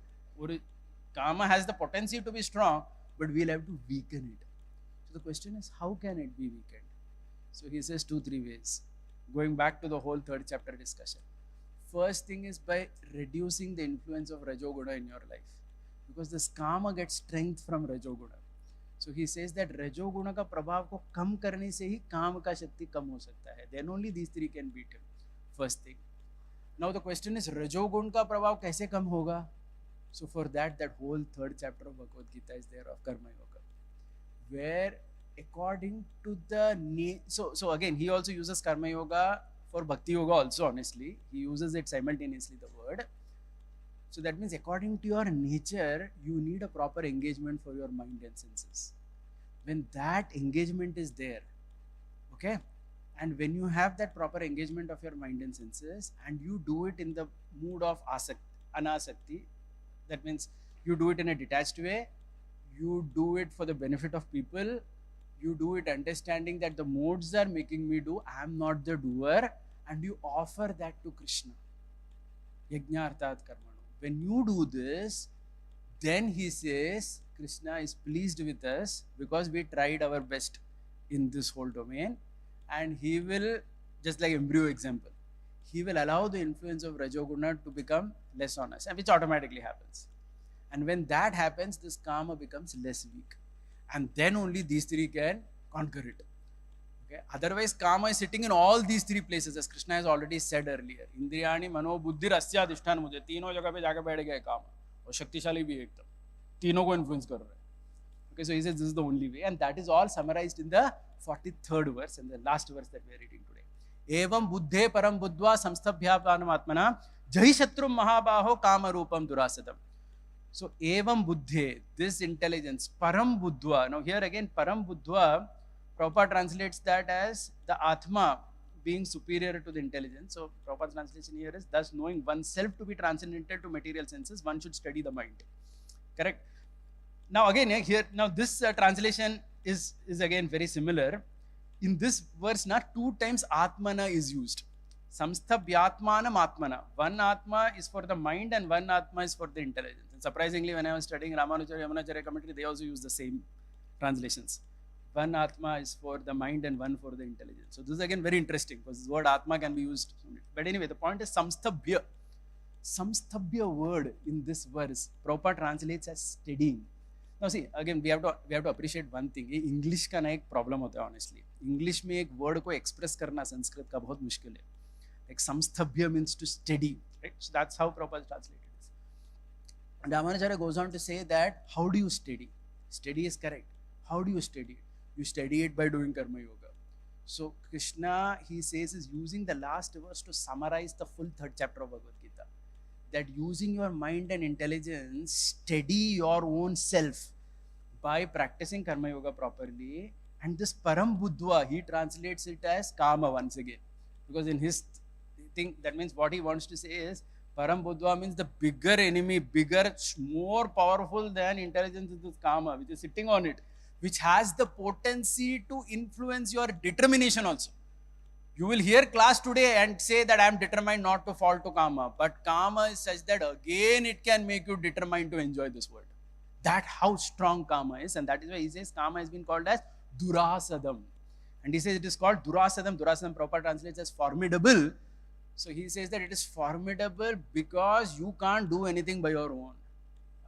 काम has the potency to be strong, but we will have to weaken it. So the question is, how can it be weakened? So he says 2-3 ways. Going back to the whole third chapter discussion. First thing is by reducing the influence of Rajoguna in your life. Because this Kama gets strength from Rajoguna. So he says that Rajoguna का प्रभाव को कम करने से ही काम का शक्ति कम हो सकता है. Then only these three can beat him. First thing. Now the question is, Rajoguna का प्रभाव कैसे कम होगा? So for that whole third chapter of Bhagavad Gita is there of Karma Yoga, where according to the so again he also uses Karma Yoga for Bhakti Yoga also. Honestly, he uses it simultaneously, the word. So that means according to your nature, you need a proper engagement for your mind and senses. When that engagement is there, okay, and when you have that proper engagement of your mind and senses, and you do it in the mood of anasakti, that means you do it in a detached way, you do it for the benefit of people, you do it understanding that the modes are making me do, I am not the doer, and you offer that to Krishna. Yajnartat karmano. When you do this, then he says, Krishna is pleased with us because we tried our best in this whole domain, and he will, just like embryo example, he will allow the influence of Rajoguna to become less on us, and which automatically happens. And when that happens, this Kama becomes less weak. And then only these three can conquer it. Okay? Otherwise, Kama is sitting in all these three places, as Krishna has already said earlier. Indriyani, Mano, Buddhi, Rasya, Adhishthana, Mujhe. तीनों जगह पे जाके बैठ गए Kama. और शक्तिशाली भी एकदम. तीनों को influence कर रहा है. Okay, so he says this is the only way, and that is all summarized in the 43rd verse and the last verse that we are reading today. Evam buddhe param buddhva samsthabhyapanam atmana jahi shatrum mahabaho kama rupam durasadam. So, evam buddhe, this intelligence, param buddhva. Now here again, param buddhva, Prabhupada translates that as the Atma being superior to the intelligence. So, Prabhupada's translation here is, thus knowing oneself to be transcendental to material senses, one should study the mind. Correct? Now again, here, now this translation is again very similar. In this verse, not 2 times Atmana is used. Samsthabhyatmanam Atmana. One Atma is for the mind and one Atma is for the intelligence. And surprisingly, when I was studying Ramanujacharya Yamunacharya commentary, they also use the same translations. One Atma is for the mind and one for the intelligence. So this is again very interesting because this word Atma can be used. But anyway, the point is Samsthabhya. Samsthabhya word in this verse, Prabhupada translates as steadying. Now see, again, we have to appreciate one thing. English का ना एक problem होता है honestly. English में एक word को express करना संस्कृत का बहुत मुश्किल है. Like samsthabhya means to steady, right? So that's how Prabhupada translated this. And Ramanujacharya goes on to say that how do you steady? Steady is correct. How do you steady it? You steady it by doing Karma Yoga. So Krishna, he says, is using the last verse to summarize the full 3rd chapter of Bhagavad Gita. That using your mind and intelligence, steady your own self by practicing Karma Yoga properly. And this Param Buddhva, he translates it as Kama once again. Because in his thing, that means what he wants to say is, Param Buddhva means the bigger enemy, bigger, more powerful than intelligence is this Kama, which is sitting on it, which has the potency to influence your determination also. You will hear class today and say that I am determined not to fall to Kama, but Kama is such that again it can make you determined to enjoy this world. That how strong Kama is, and that is why he says Kama has been called as Durasadam. And he says it is called Durasadam. Durasadam Prabhupada translates as formidable. So he says that it is formidable because you can't do anything by your own.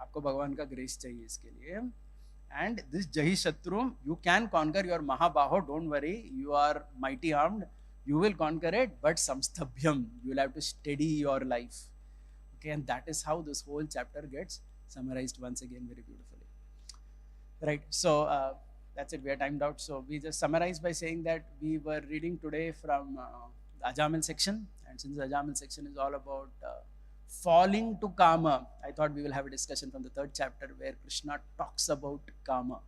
आपको भगवान का grace चाहिए इसके लिए. And this Jahi Shatrum, you can conquer your Mahabaho. Don't worry, you are mighty armed. You will conquer it, but Samsthabhyam, you will have to steady your life. Okay, and that is how this whole chapter gets summarized once again very beautifully. Right, so that's it, we are timed out. So we just summarize by saying that we were reading today from the Ajamil section. And since the Ajamil section is all about falling to Kama, I thought we will have a discussion from the 3rd chapter where Krishna talks about Kama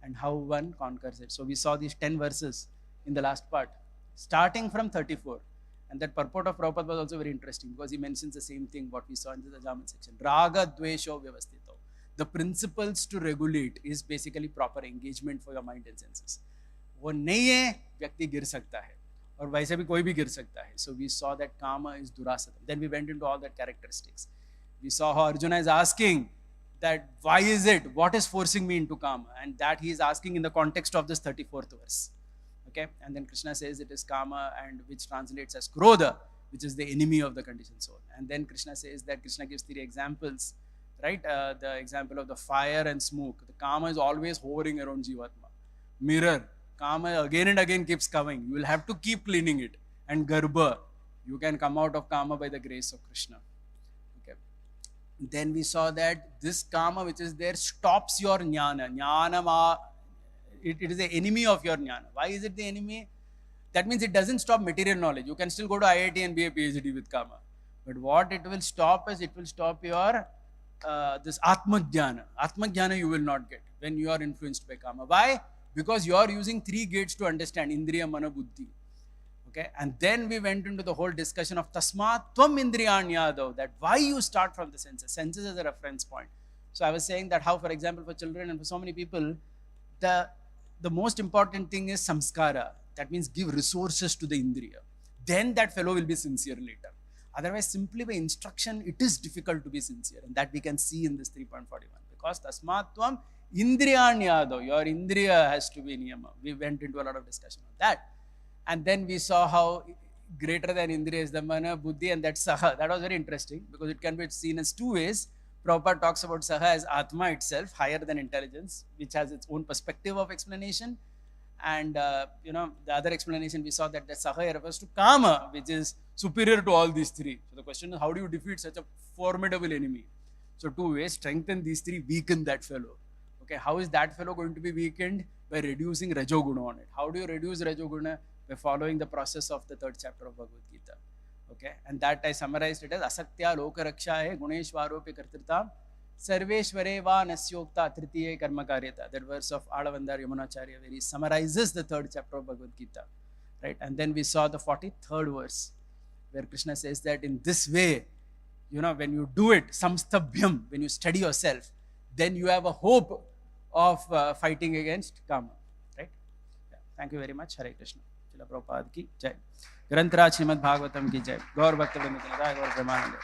and how one conquers it. So we saw these 10 verses in the last part, starting from 34. And that purport of Prabhupada was also very interesting because he mentions the same thing what we saw in the Ajamil section. Raga Dvesho Vyavastito. The principles to regulate is basically proper engagement for your mind and senses. वो नहीं है, व्यक्ति गिर सकता है. और वैसे भी कोई भी गिर सकता है. So we saw that Kama is Durasadam. Then we went into all that characteristics. We saw how Arjuna is asking that why is it? What is forcing me into karma? And that he is asking in the context of this 34th verse. Okay, and then Krishna says it is karma, and which translates as krodha, which is the enemy of the conditioned soul. And then Krishna says that Krishna gives 3 examples, right? The example of the fire and smoke. The karma is always hovering around Jivatma. Mirror, karma again and again keeps coming. You will have to keep cleaning it. And garbha, you can come out of karma by the grace of Krishna. Okay. Then we saw that this karma which is there stops your jnana. It is the enemy of your jnana. Why is it the enemy? That means it doesn't stop material knowledge. You can still go to IIT and be a PhD with karma. But what it will stop is, it will stop your this Atma Jnana you will not get when you are influenced by karma. Why? Because you are using 3 gates to understand: Indriya, Mana, Buddhi. Okay, and then we went into the whole discussion of Tasmat Tvam Indriyanyadav, that why you start from the senses. Senses as a reference point. So I was saying that how, for example, for children and for so many people, the most important thing is samskara. That means give resources to the indriya. Then that fellow will be sincere later. Otherwise, simply by instruction, it is difficult to be sincere. And that we can see in this 3.41. Because tasmatvam indriyanyado, your indriya has to be niyama. We went into a lot of discussion on that. And then we saw how greater than indriya is the mana, buddhi, and that's saha. That was very interesting because it can be seen as 2 ways. Prabhupada talks about saha as atma itself, higher than intelligence, which has its own perspective of explanation. And the other explanation we saw that the saha refers to kama, which is superior to all these 3. So the question is, how do you defeat such a formidable enemy? So 2 ways: strengthen these 3, weaken that fellow. Okay, how is that fellow going to be weakened? By reducing rajoguna on it. How do you reduce rajoguna? By following the process of the 3rd chapter of Bhagavad Gita. Okay, and that I summarized it as asatya lokarakshaye guneshwaropi kartritam sarveshware va nasyokta tritiye karmakaryata. That verse of Alavandar Yamunacharya, where he summarizes the 3rd chapter of Bhagavad Gita. Right, and then we saw the 43rd verse, where Krishna says that in this way, when you do it, samstabhyam, when you study yourself, then you have a hope of fighting against karma. Right? Yeah. Thank you very much. Hare Krishna. Srila Prabhupada ki jai. Granthra Srimad Bhagavatam ki jai. Gaur Bhaktivinoda Jai, Gaur Premanande.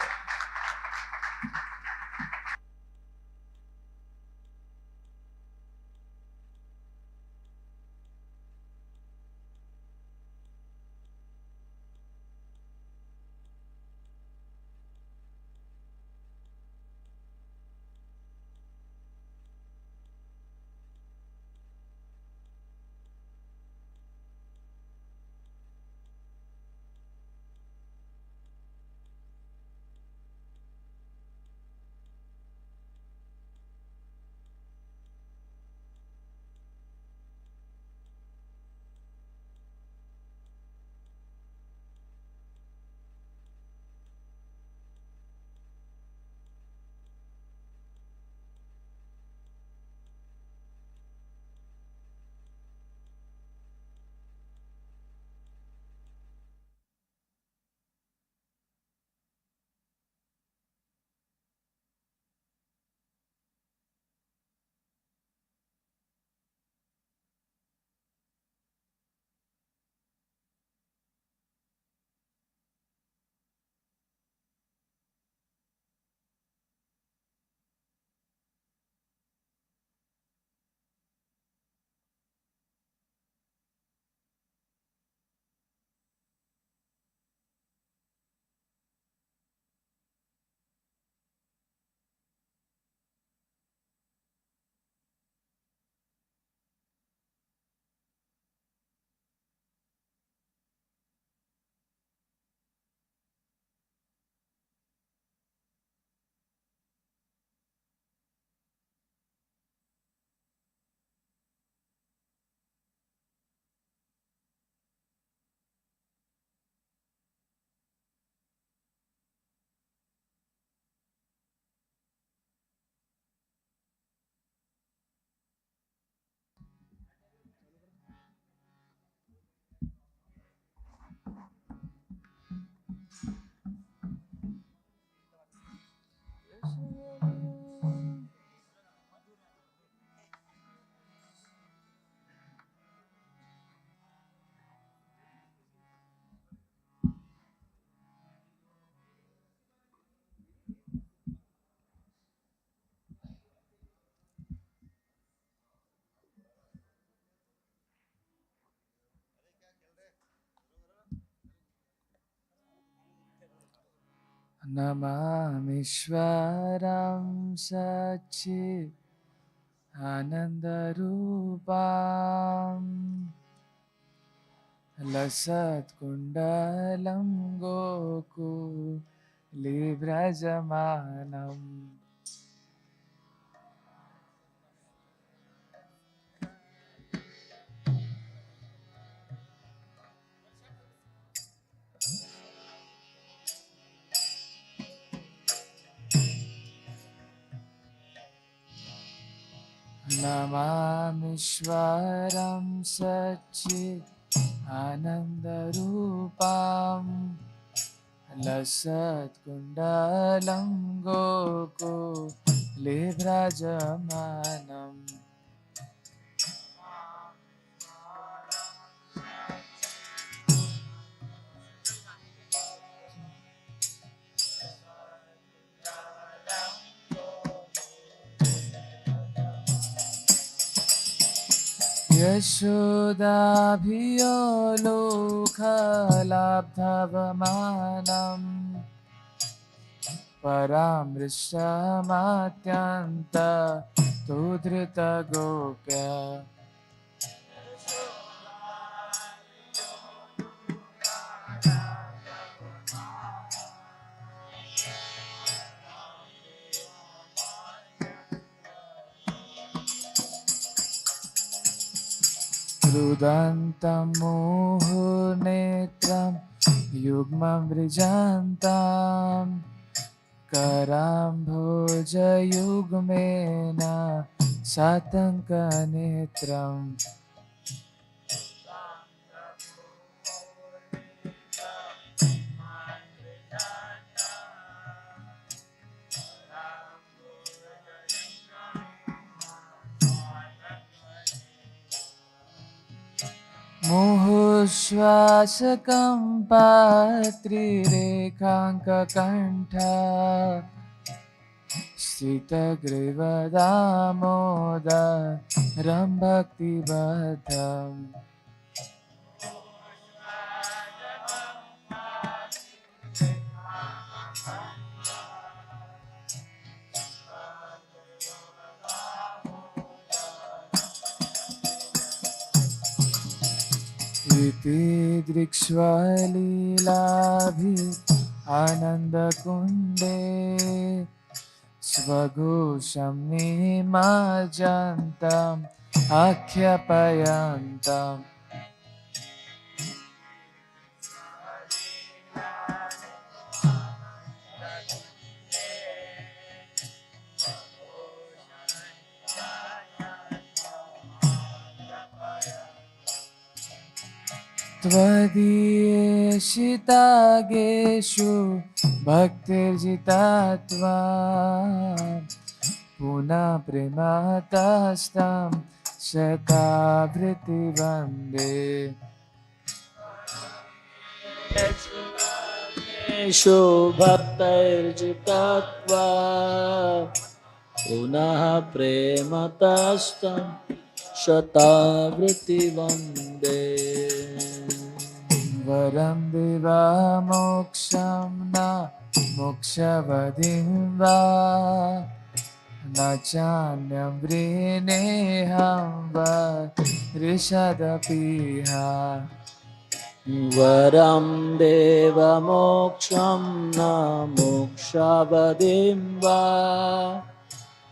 नमामीश्वरं सच्चित् आनन्दरूपम् लसत्कुण्डलं गोकुलीव्रजमानम् नमामीश्वरं सच्चित् आनन्दरूपम् लसत्कुण्डलं गोकुलीव्रजमानम् यशोदाभियो लोकलाब्धवमानम् परामृष्टमात्यन्त तुधृतगोप्य रुदन्तं मुहुर्नेत्रं युग्मं वृजन्तं कराम्भोजयुग्मेन सातङ्कनेत्रम् मुहुश्वासकं पात्रिरेखाङ्ककण्ठ स्थितग्रीवदामोदरं भक्तिबद्धम् इति दृक्ष्वलीलाभि आनन्दकुण्डे स्वघोषं निमज्जन्तम् आख्यापयन्तम् त्वदीयेषितागेषु भक्तिर्जितात्वा पुनः प्रेमातस्तं शतावृत्ति वन्दे येषु भक्तैर्जितात्वा पुनः प्रेमतस्तं शतावृत्ति वन्दे वरं देवा मोक्षं न मोक्षवधिं वा न चान्यं वृणेऽहं वरिषदपीह वरं देवमोक्षं न मोक्षावधिं वा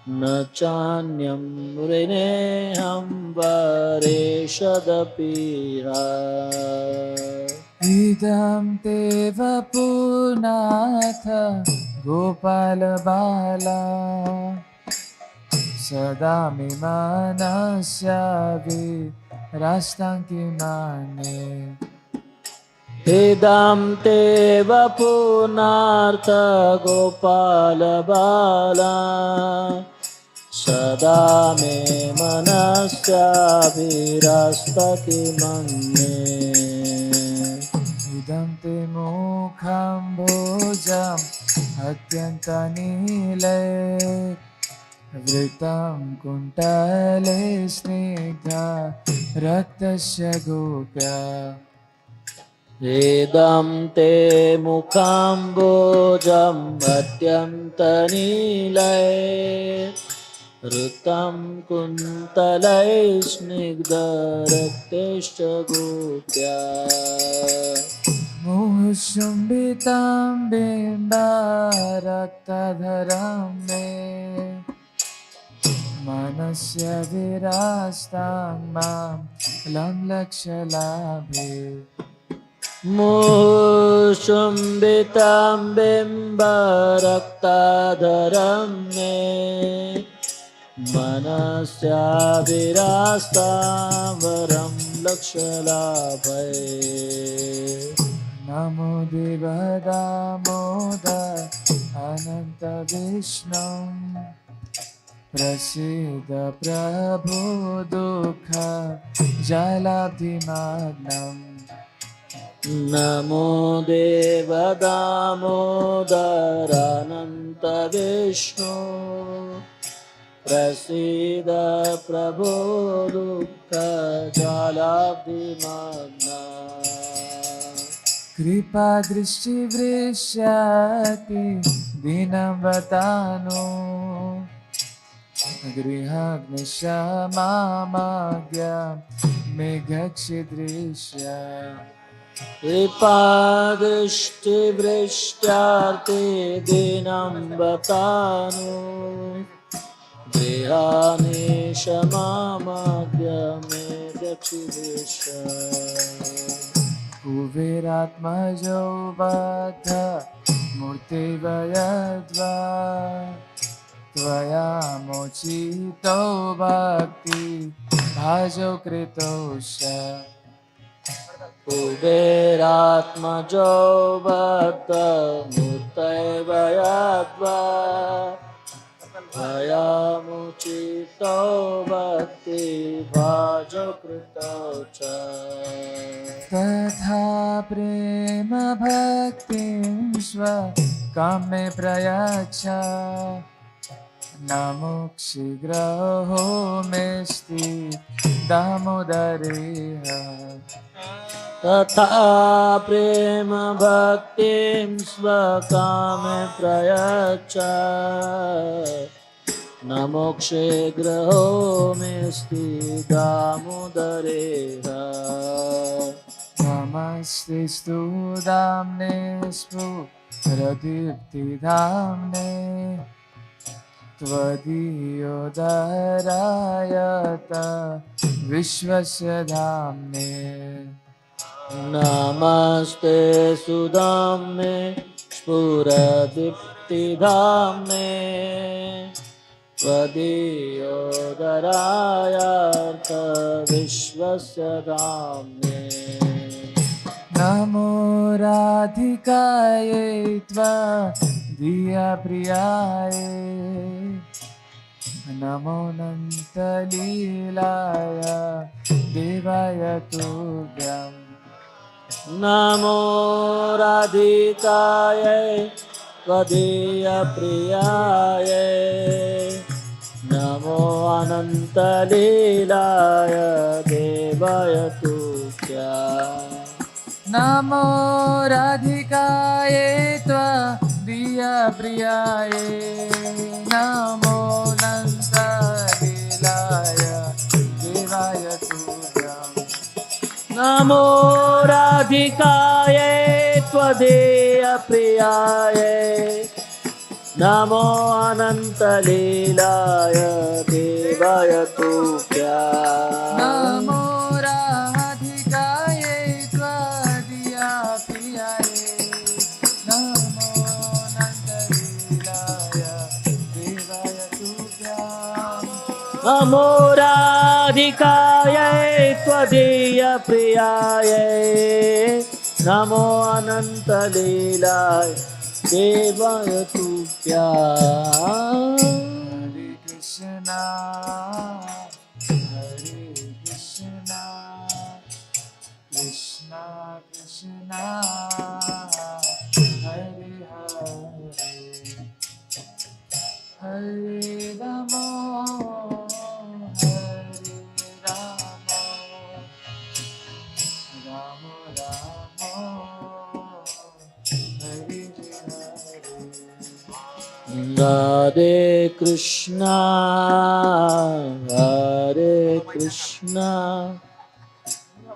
न चान्यं वृणेऽहं वरेषदपीह इदं ते वपुनाथ गोपालबाला सदा मे मनस्य विरास्तं किमान्ये इदं ते वपुनार्थ गोपालबाला सदा मे मनस्याभिरस्तकिमन्ये इदं ते मुखं भोजम् अत्यन्तनीले वृतं कुण्टले स्निग्ध रक्तस्य गोप्य Edam te mukhambojam atyantanilay Rutam kuntalay snigdharateshta gopya Muhusumbitam bimbaraktadharam me Manasya virastam mam lam lakshalabhe Mushumbitam bimbaraktadharam me Manasya virastam varam lakshalabhay Namo Devadamodar Ananta Vishnam Prasida Prabhu Dukha Jalabhimagnam Namo Deva Damodarananta Vishnu Prasida Prabhu Dukha Jalabhimagna Kripa Drishti Vrishyati Dinam Vatano Grihagnishamamagya Meghachidrishya Kripadishti Vrishtyarti Dinam Vatanu Grihani Shamamagya Meghachidrishya Kuviratmajo Vadha Murti Vayadva Tvaya Mochito Bhakti Bhajo Kritosha Kuberatmajo Bhatta Murtaiva Yadva Vayamuchito Bhakti Bhajo Kritocha Tatha Prema Bhaktim Sva Kame Prayacha Namokshigraho Mesti Damodareha Tatha prema bhaktim svakame prayacha Namokshe graho mesti damodareha Namaste Stu Damne Spu Radipti Dhamne Tvadiyo Dharayata Vishwasya Dhamne Namaste Sudhamne Spuradipti Dhamne Tvadiyodarayartha Vishwasya Dhamne Namo Radhikaye Tva Diya Priyaye Namo Nantalilaya Devaya Tubhyam Namo Radhikaye Tvadiya Priyaye Namo Anantalilaya Devaya Tubhya Namo Radhikaye Tva Diya Priyaye Namo Nantalilaya Devaya Tubhyam Namo Radhikaye Tvadiya Priyaye Namo Anantalilaya Devaya Tubhya Namo Radhikaye Tvadiya Priyaye Namo Nantalilaya Devaya Tubhyam Namo Radhikaye Tvadiya Priyaye Namo Anantalilaya Devaya Tubhya Hare Krishna Hare Krishna Krishna Krishna Hare Hare Hare Rama Hare Rama Rama Rama Radhe Krishna, Hare Krishna,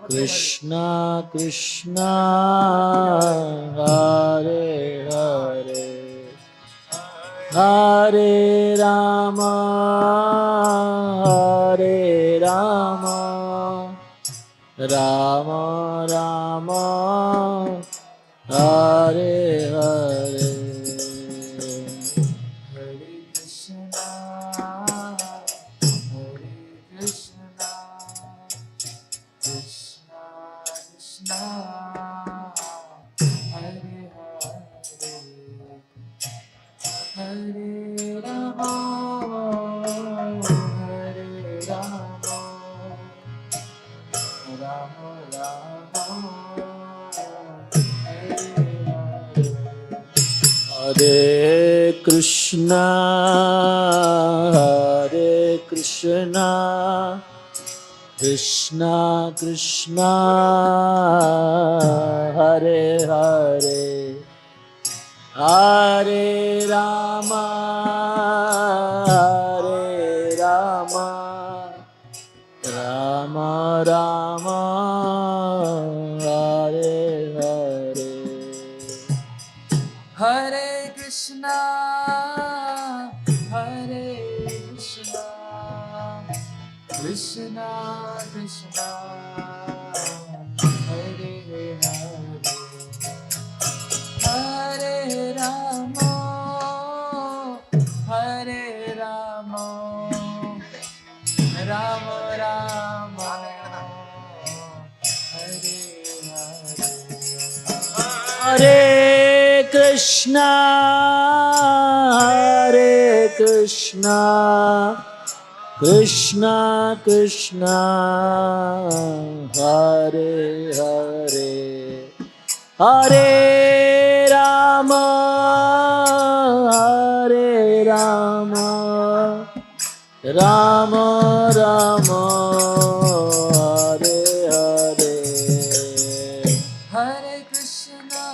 Krishna Krishna, Hare Hare, Hare Rama, Hare Rama, Rama Rama, Hare Hare. Hare Krishna, Krishna Krishna, Hare Hare, Hare Rama, Hare Rama, Rama Rama, Hare Hare. Hare Krishna, Hare Krishna, Krishna Krishna, Hare Hare, Hare Rama, Hare Rama, Rama Rama, Hare Hare. Hare Krishna, Hare Krishna, Krishna Krishna, Hare Hare, Hare Rama, Hare Rama, Rama Rama, Hare Hare. Hare Krishna,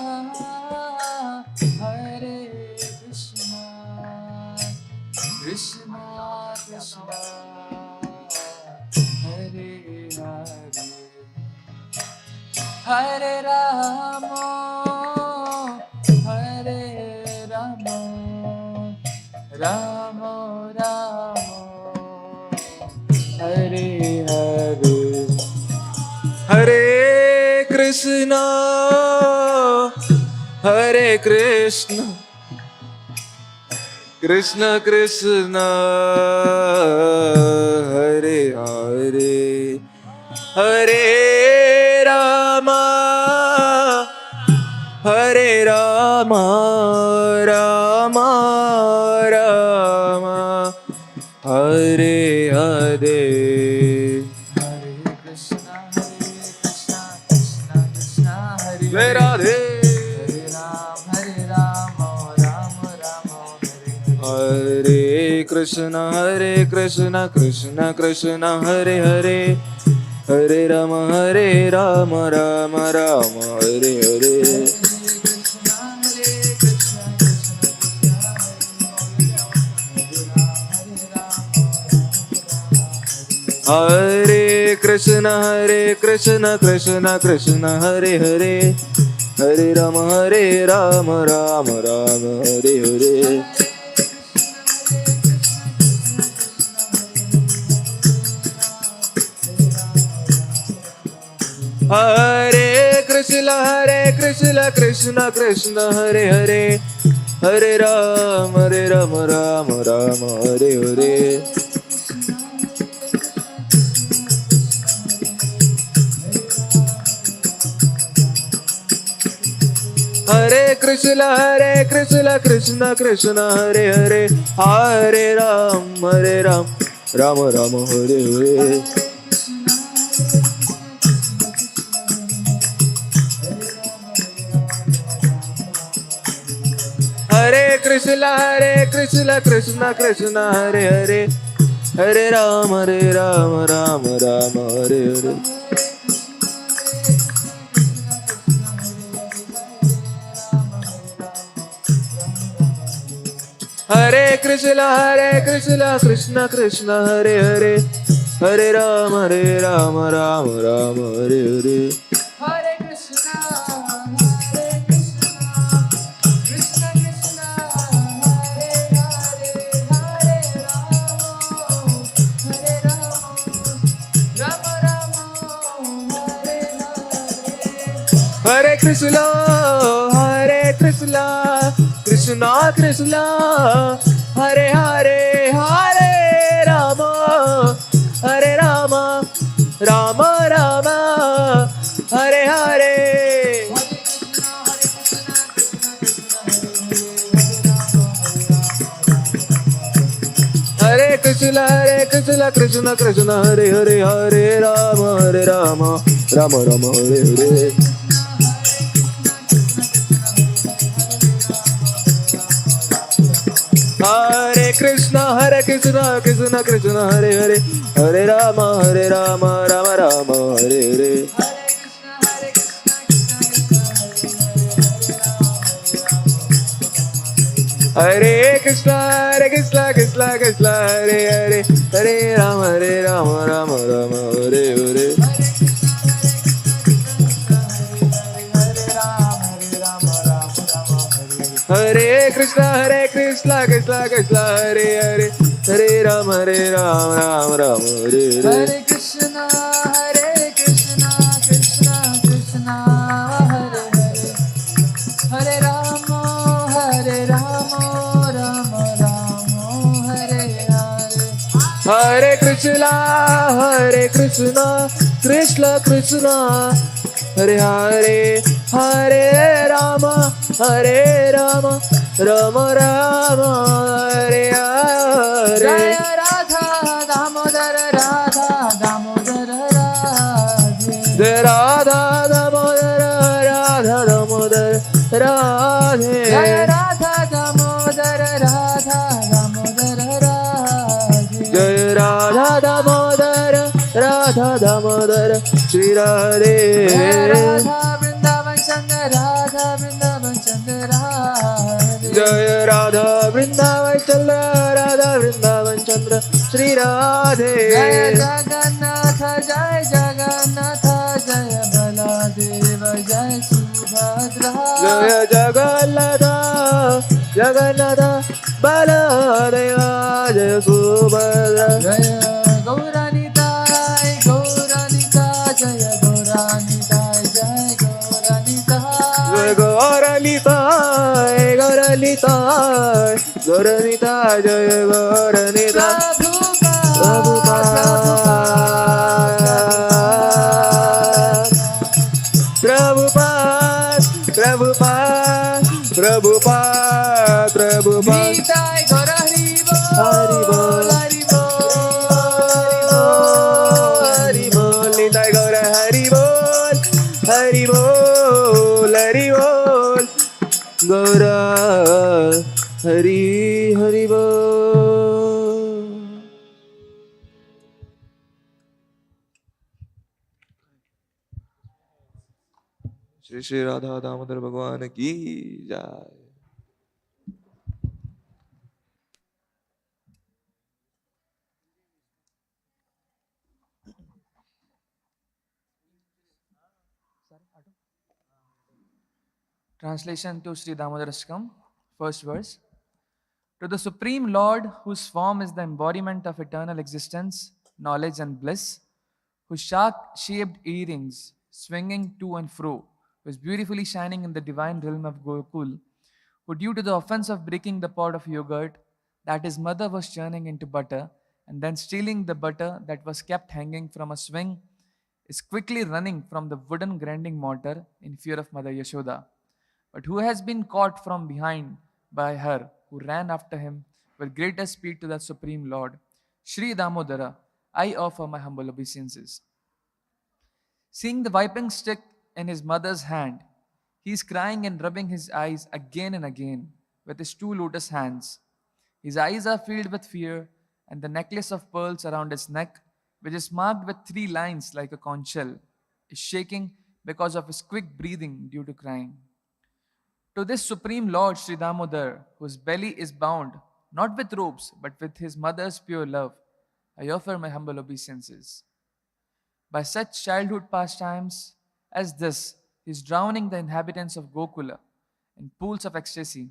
Hare Krishna, Krishna Krishna, Hare Hare, Hare Rama, Hare Rama, Rama Rama, Hare Hare. Hare Krishna, Hare Krishna, Krishna Krishna, Hare Hare, Hare Rama, Hare Rama, Rama Rama, Hare Hare. Hare Krishna, Hare Krishna, Krishna Krishna, Hare Hare, Hare Rama, Hare Rama, Rama Rama, Hare Hare. Hare Krishna, Krishna Krishna, Hare Radhe. Hare Ram, Ram Ram, Hare Hare. Krishna, Krishna Krishna, Hare Hare, Hare Rama, Rama Rama, Hare Hare. Hare Krishna, Krishna Krishna, Hare Hare, Hare Rama, Rama Rama, Hare Hare. Hare Krishna, Krishna Krishna, Hare Hare, Hare Rama, Rama Rama, Hare Hare. Hare Krishna, Krishna Krishna, Hare Hare, Hare Ram, Rama Rama, Hare Hare. Hare Krishna, Krishna Krishna, Hare Hare, Hare Rama, Rama Rama, Hare Hare. Hare Krishna Krishna Krishna Hare Hare Hare Rama Rama Rama Hare Hare Hare Krishna, Krishna Krishna, Hare Hare, Hare Rama, Rama Rama, Hare Hare. Hare Krishna Krishna Krishna Hare Hare Hare Rama Rama Rama Hare Hare Hare Krishna Krishna Krishna Hare Hare Hare Rama Rama Rama Hare Hare Hare Krishna Krishna Krishna Hare Hare Hare Rama Rama Rama Hare Hare Hare Krishna Krishna Krishna Hare Hare Hare Rama Rama Hare Hare Hare Krishna Krishna Krishna Hare Hare Hare Rama Rama Hare Hare Hare Krishna, Krishna Krishna, Hare Hare, Hare Rama, Rama Rama, Hare Hare. Hare Krishna Krishna Krishna Hare Hare Hare Rama Rama Rama Hare Hare Jaya Radha Damodar Radha Damodar Radhe. Radha Damodar Radhe Jaya Radha Damodar Radha Damodar Radhe. Jaya Radha Damodar Shri Radhe Jaya Radha Vrindavan Chandra Radha Vrindavan Chandra Radhe. Jaya Radha Vrindavan Chandra Shri Radhe Jaya Jagannatha Jaya Baladeva Jaya Subhadra. Jaya Jagannatha Baladeva Jaya Subhadra Jaya Gauranitai Jaya Gauranitai Jaya Gauranitai. Gauranita Jaya Gauranita Prabhupada Nitai Gaura Haribo Haribol Nitai Gaura Haribol Gaura Haribol Shri Shri Radha Damodar Bhagwan ki jai. Translation to Sri Damodarashkam, first verse. To the Supreme Lord, whose form is the embodiment of eternal existence, knowledge, and bliss, whose shark-shaped earrings swinging to and fro, was beautifully shining in the divine realm of Gokul, who, due to the offense of breaking the pot of yogurt that his mother was churning into butter, and then stealing the butter that was kept hanging from a swing, is quickly running from the wooden grinding mortar in fear of Mother Yashoda, but who has been caught from behind by her, who ran after him with greater speed to the Supreme Lord. Sri Damodara, I offer my humble obeisances. Seeing the wiping stick in his mother's hand, he is crying and rubbing his eyes again and again with his two lotus hands. His eyes are filled with fear, and the necklace of pearls around his neck, which is marked with 3 lines like a conch shell, is shaking because of his quick breathing due to crying. To this Supreme Lord Sri Damodar, whose belly is bound not with robes, but with his mother's pure love, I offer my humble obeisances. By such childhood pastimes as this, he is drowning the inhabitants of Gokula in pools of ecstasy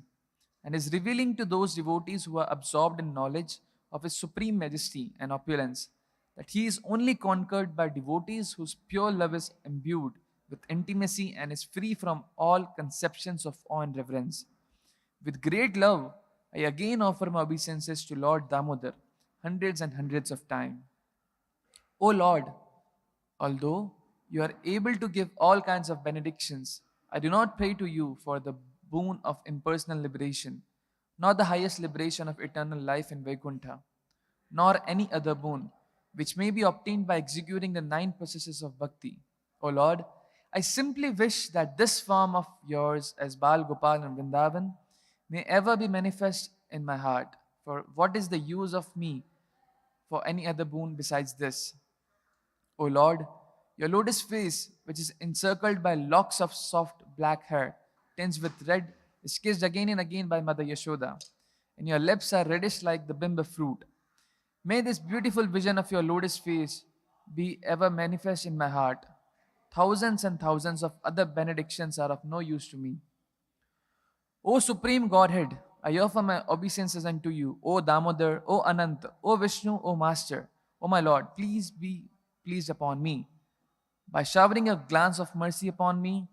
and is revealing to those devotees who are absorbed in knowledge of his supreme majesty and opulence that he is only conquered by devotees whose pure love is imbued with intimacy and is free from all conceptions of awe and reverence. With great love, I again offer my obeisances to Lord Damodar hundreds and hundreds of times. O Lord, although you are able to give all kinds of benedictions, I do not pray to you for the boon of impersonal liberation, nor the highest liberation of eternal life in Vaikuntha, nor any other boon which may be obtained by executing the 9 processes of bhakti. O Lord, I simply wish that this form of yours as Bal Gopal and Vrindavan may ever be manifest in my heart. For what is the use of me for any other boon besides this? O Lord, your lotus face, which is encircled by locks of soft black hair, tinged with red, is kissed again and again by Mother Yashoda, and your lips are reddish like the bimba fruit. May this beautiful vision of your lotus face be ever manifest in my heart. Thousands and thousands of other benedictions are of no use to me. O Supreme Godhead, I offer my obeisances unto you, O Damodar, O Anant, O Vishnu, O Master, O my Lord, please be pleased upon me. By showering a glance of mercy upon me,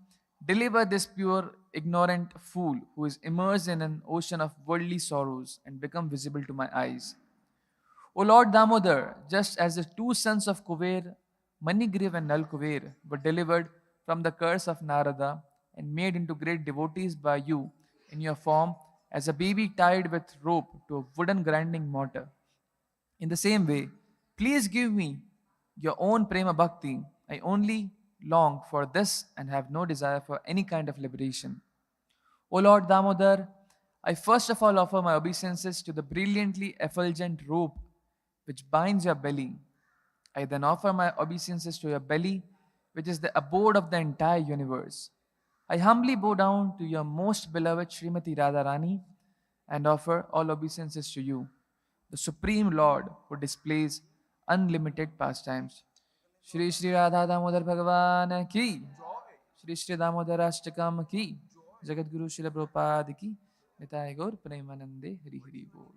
deliver this pure, ignorant fool who is immersed in an ocean of worldly sorrows and become visible to my eyes. O Lord Damodar, just as the 2 sons of Kuver, Manigriv and Nal Kuver, were delivered from the curse of Narada and made into great devotees by you in your form as a baby tied with rope to a wooden grinding mortar. In the same way, please give me your own prema bhakti. I only long for this and have no desire for any kind of liberation. O Lord Damodar, I first of all offer my obeisances to the brilliantly effulgent robe which binds your belly. I then offer my obeisances to your belly, which is the abode of the entire universe. I humbly bow down to your most beloved Srimati Radharani and offer all obeisances to you, the Supreme Lord who displays unlimited pastimes. Shri Shri Radha Damodar Bhagavan ki, Shri Shri Damodar Ashtakam ki, Jagat Guru Srila Prabhupada ki, Nitai Gaur Premanande Hari Hari Bol.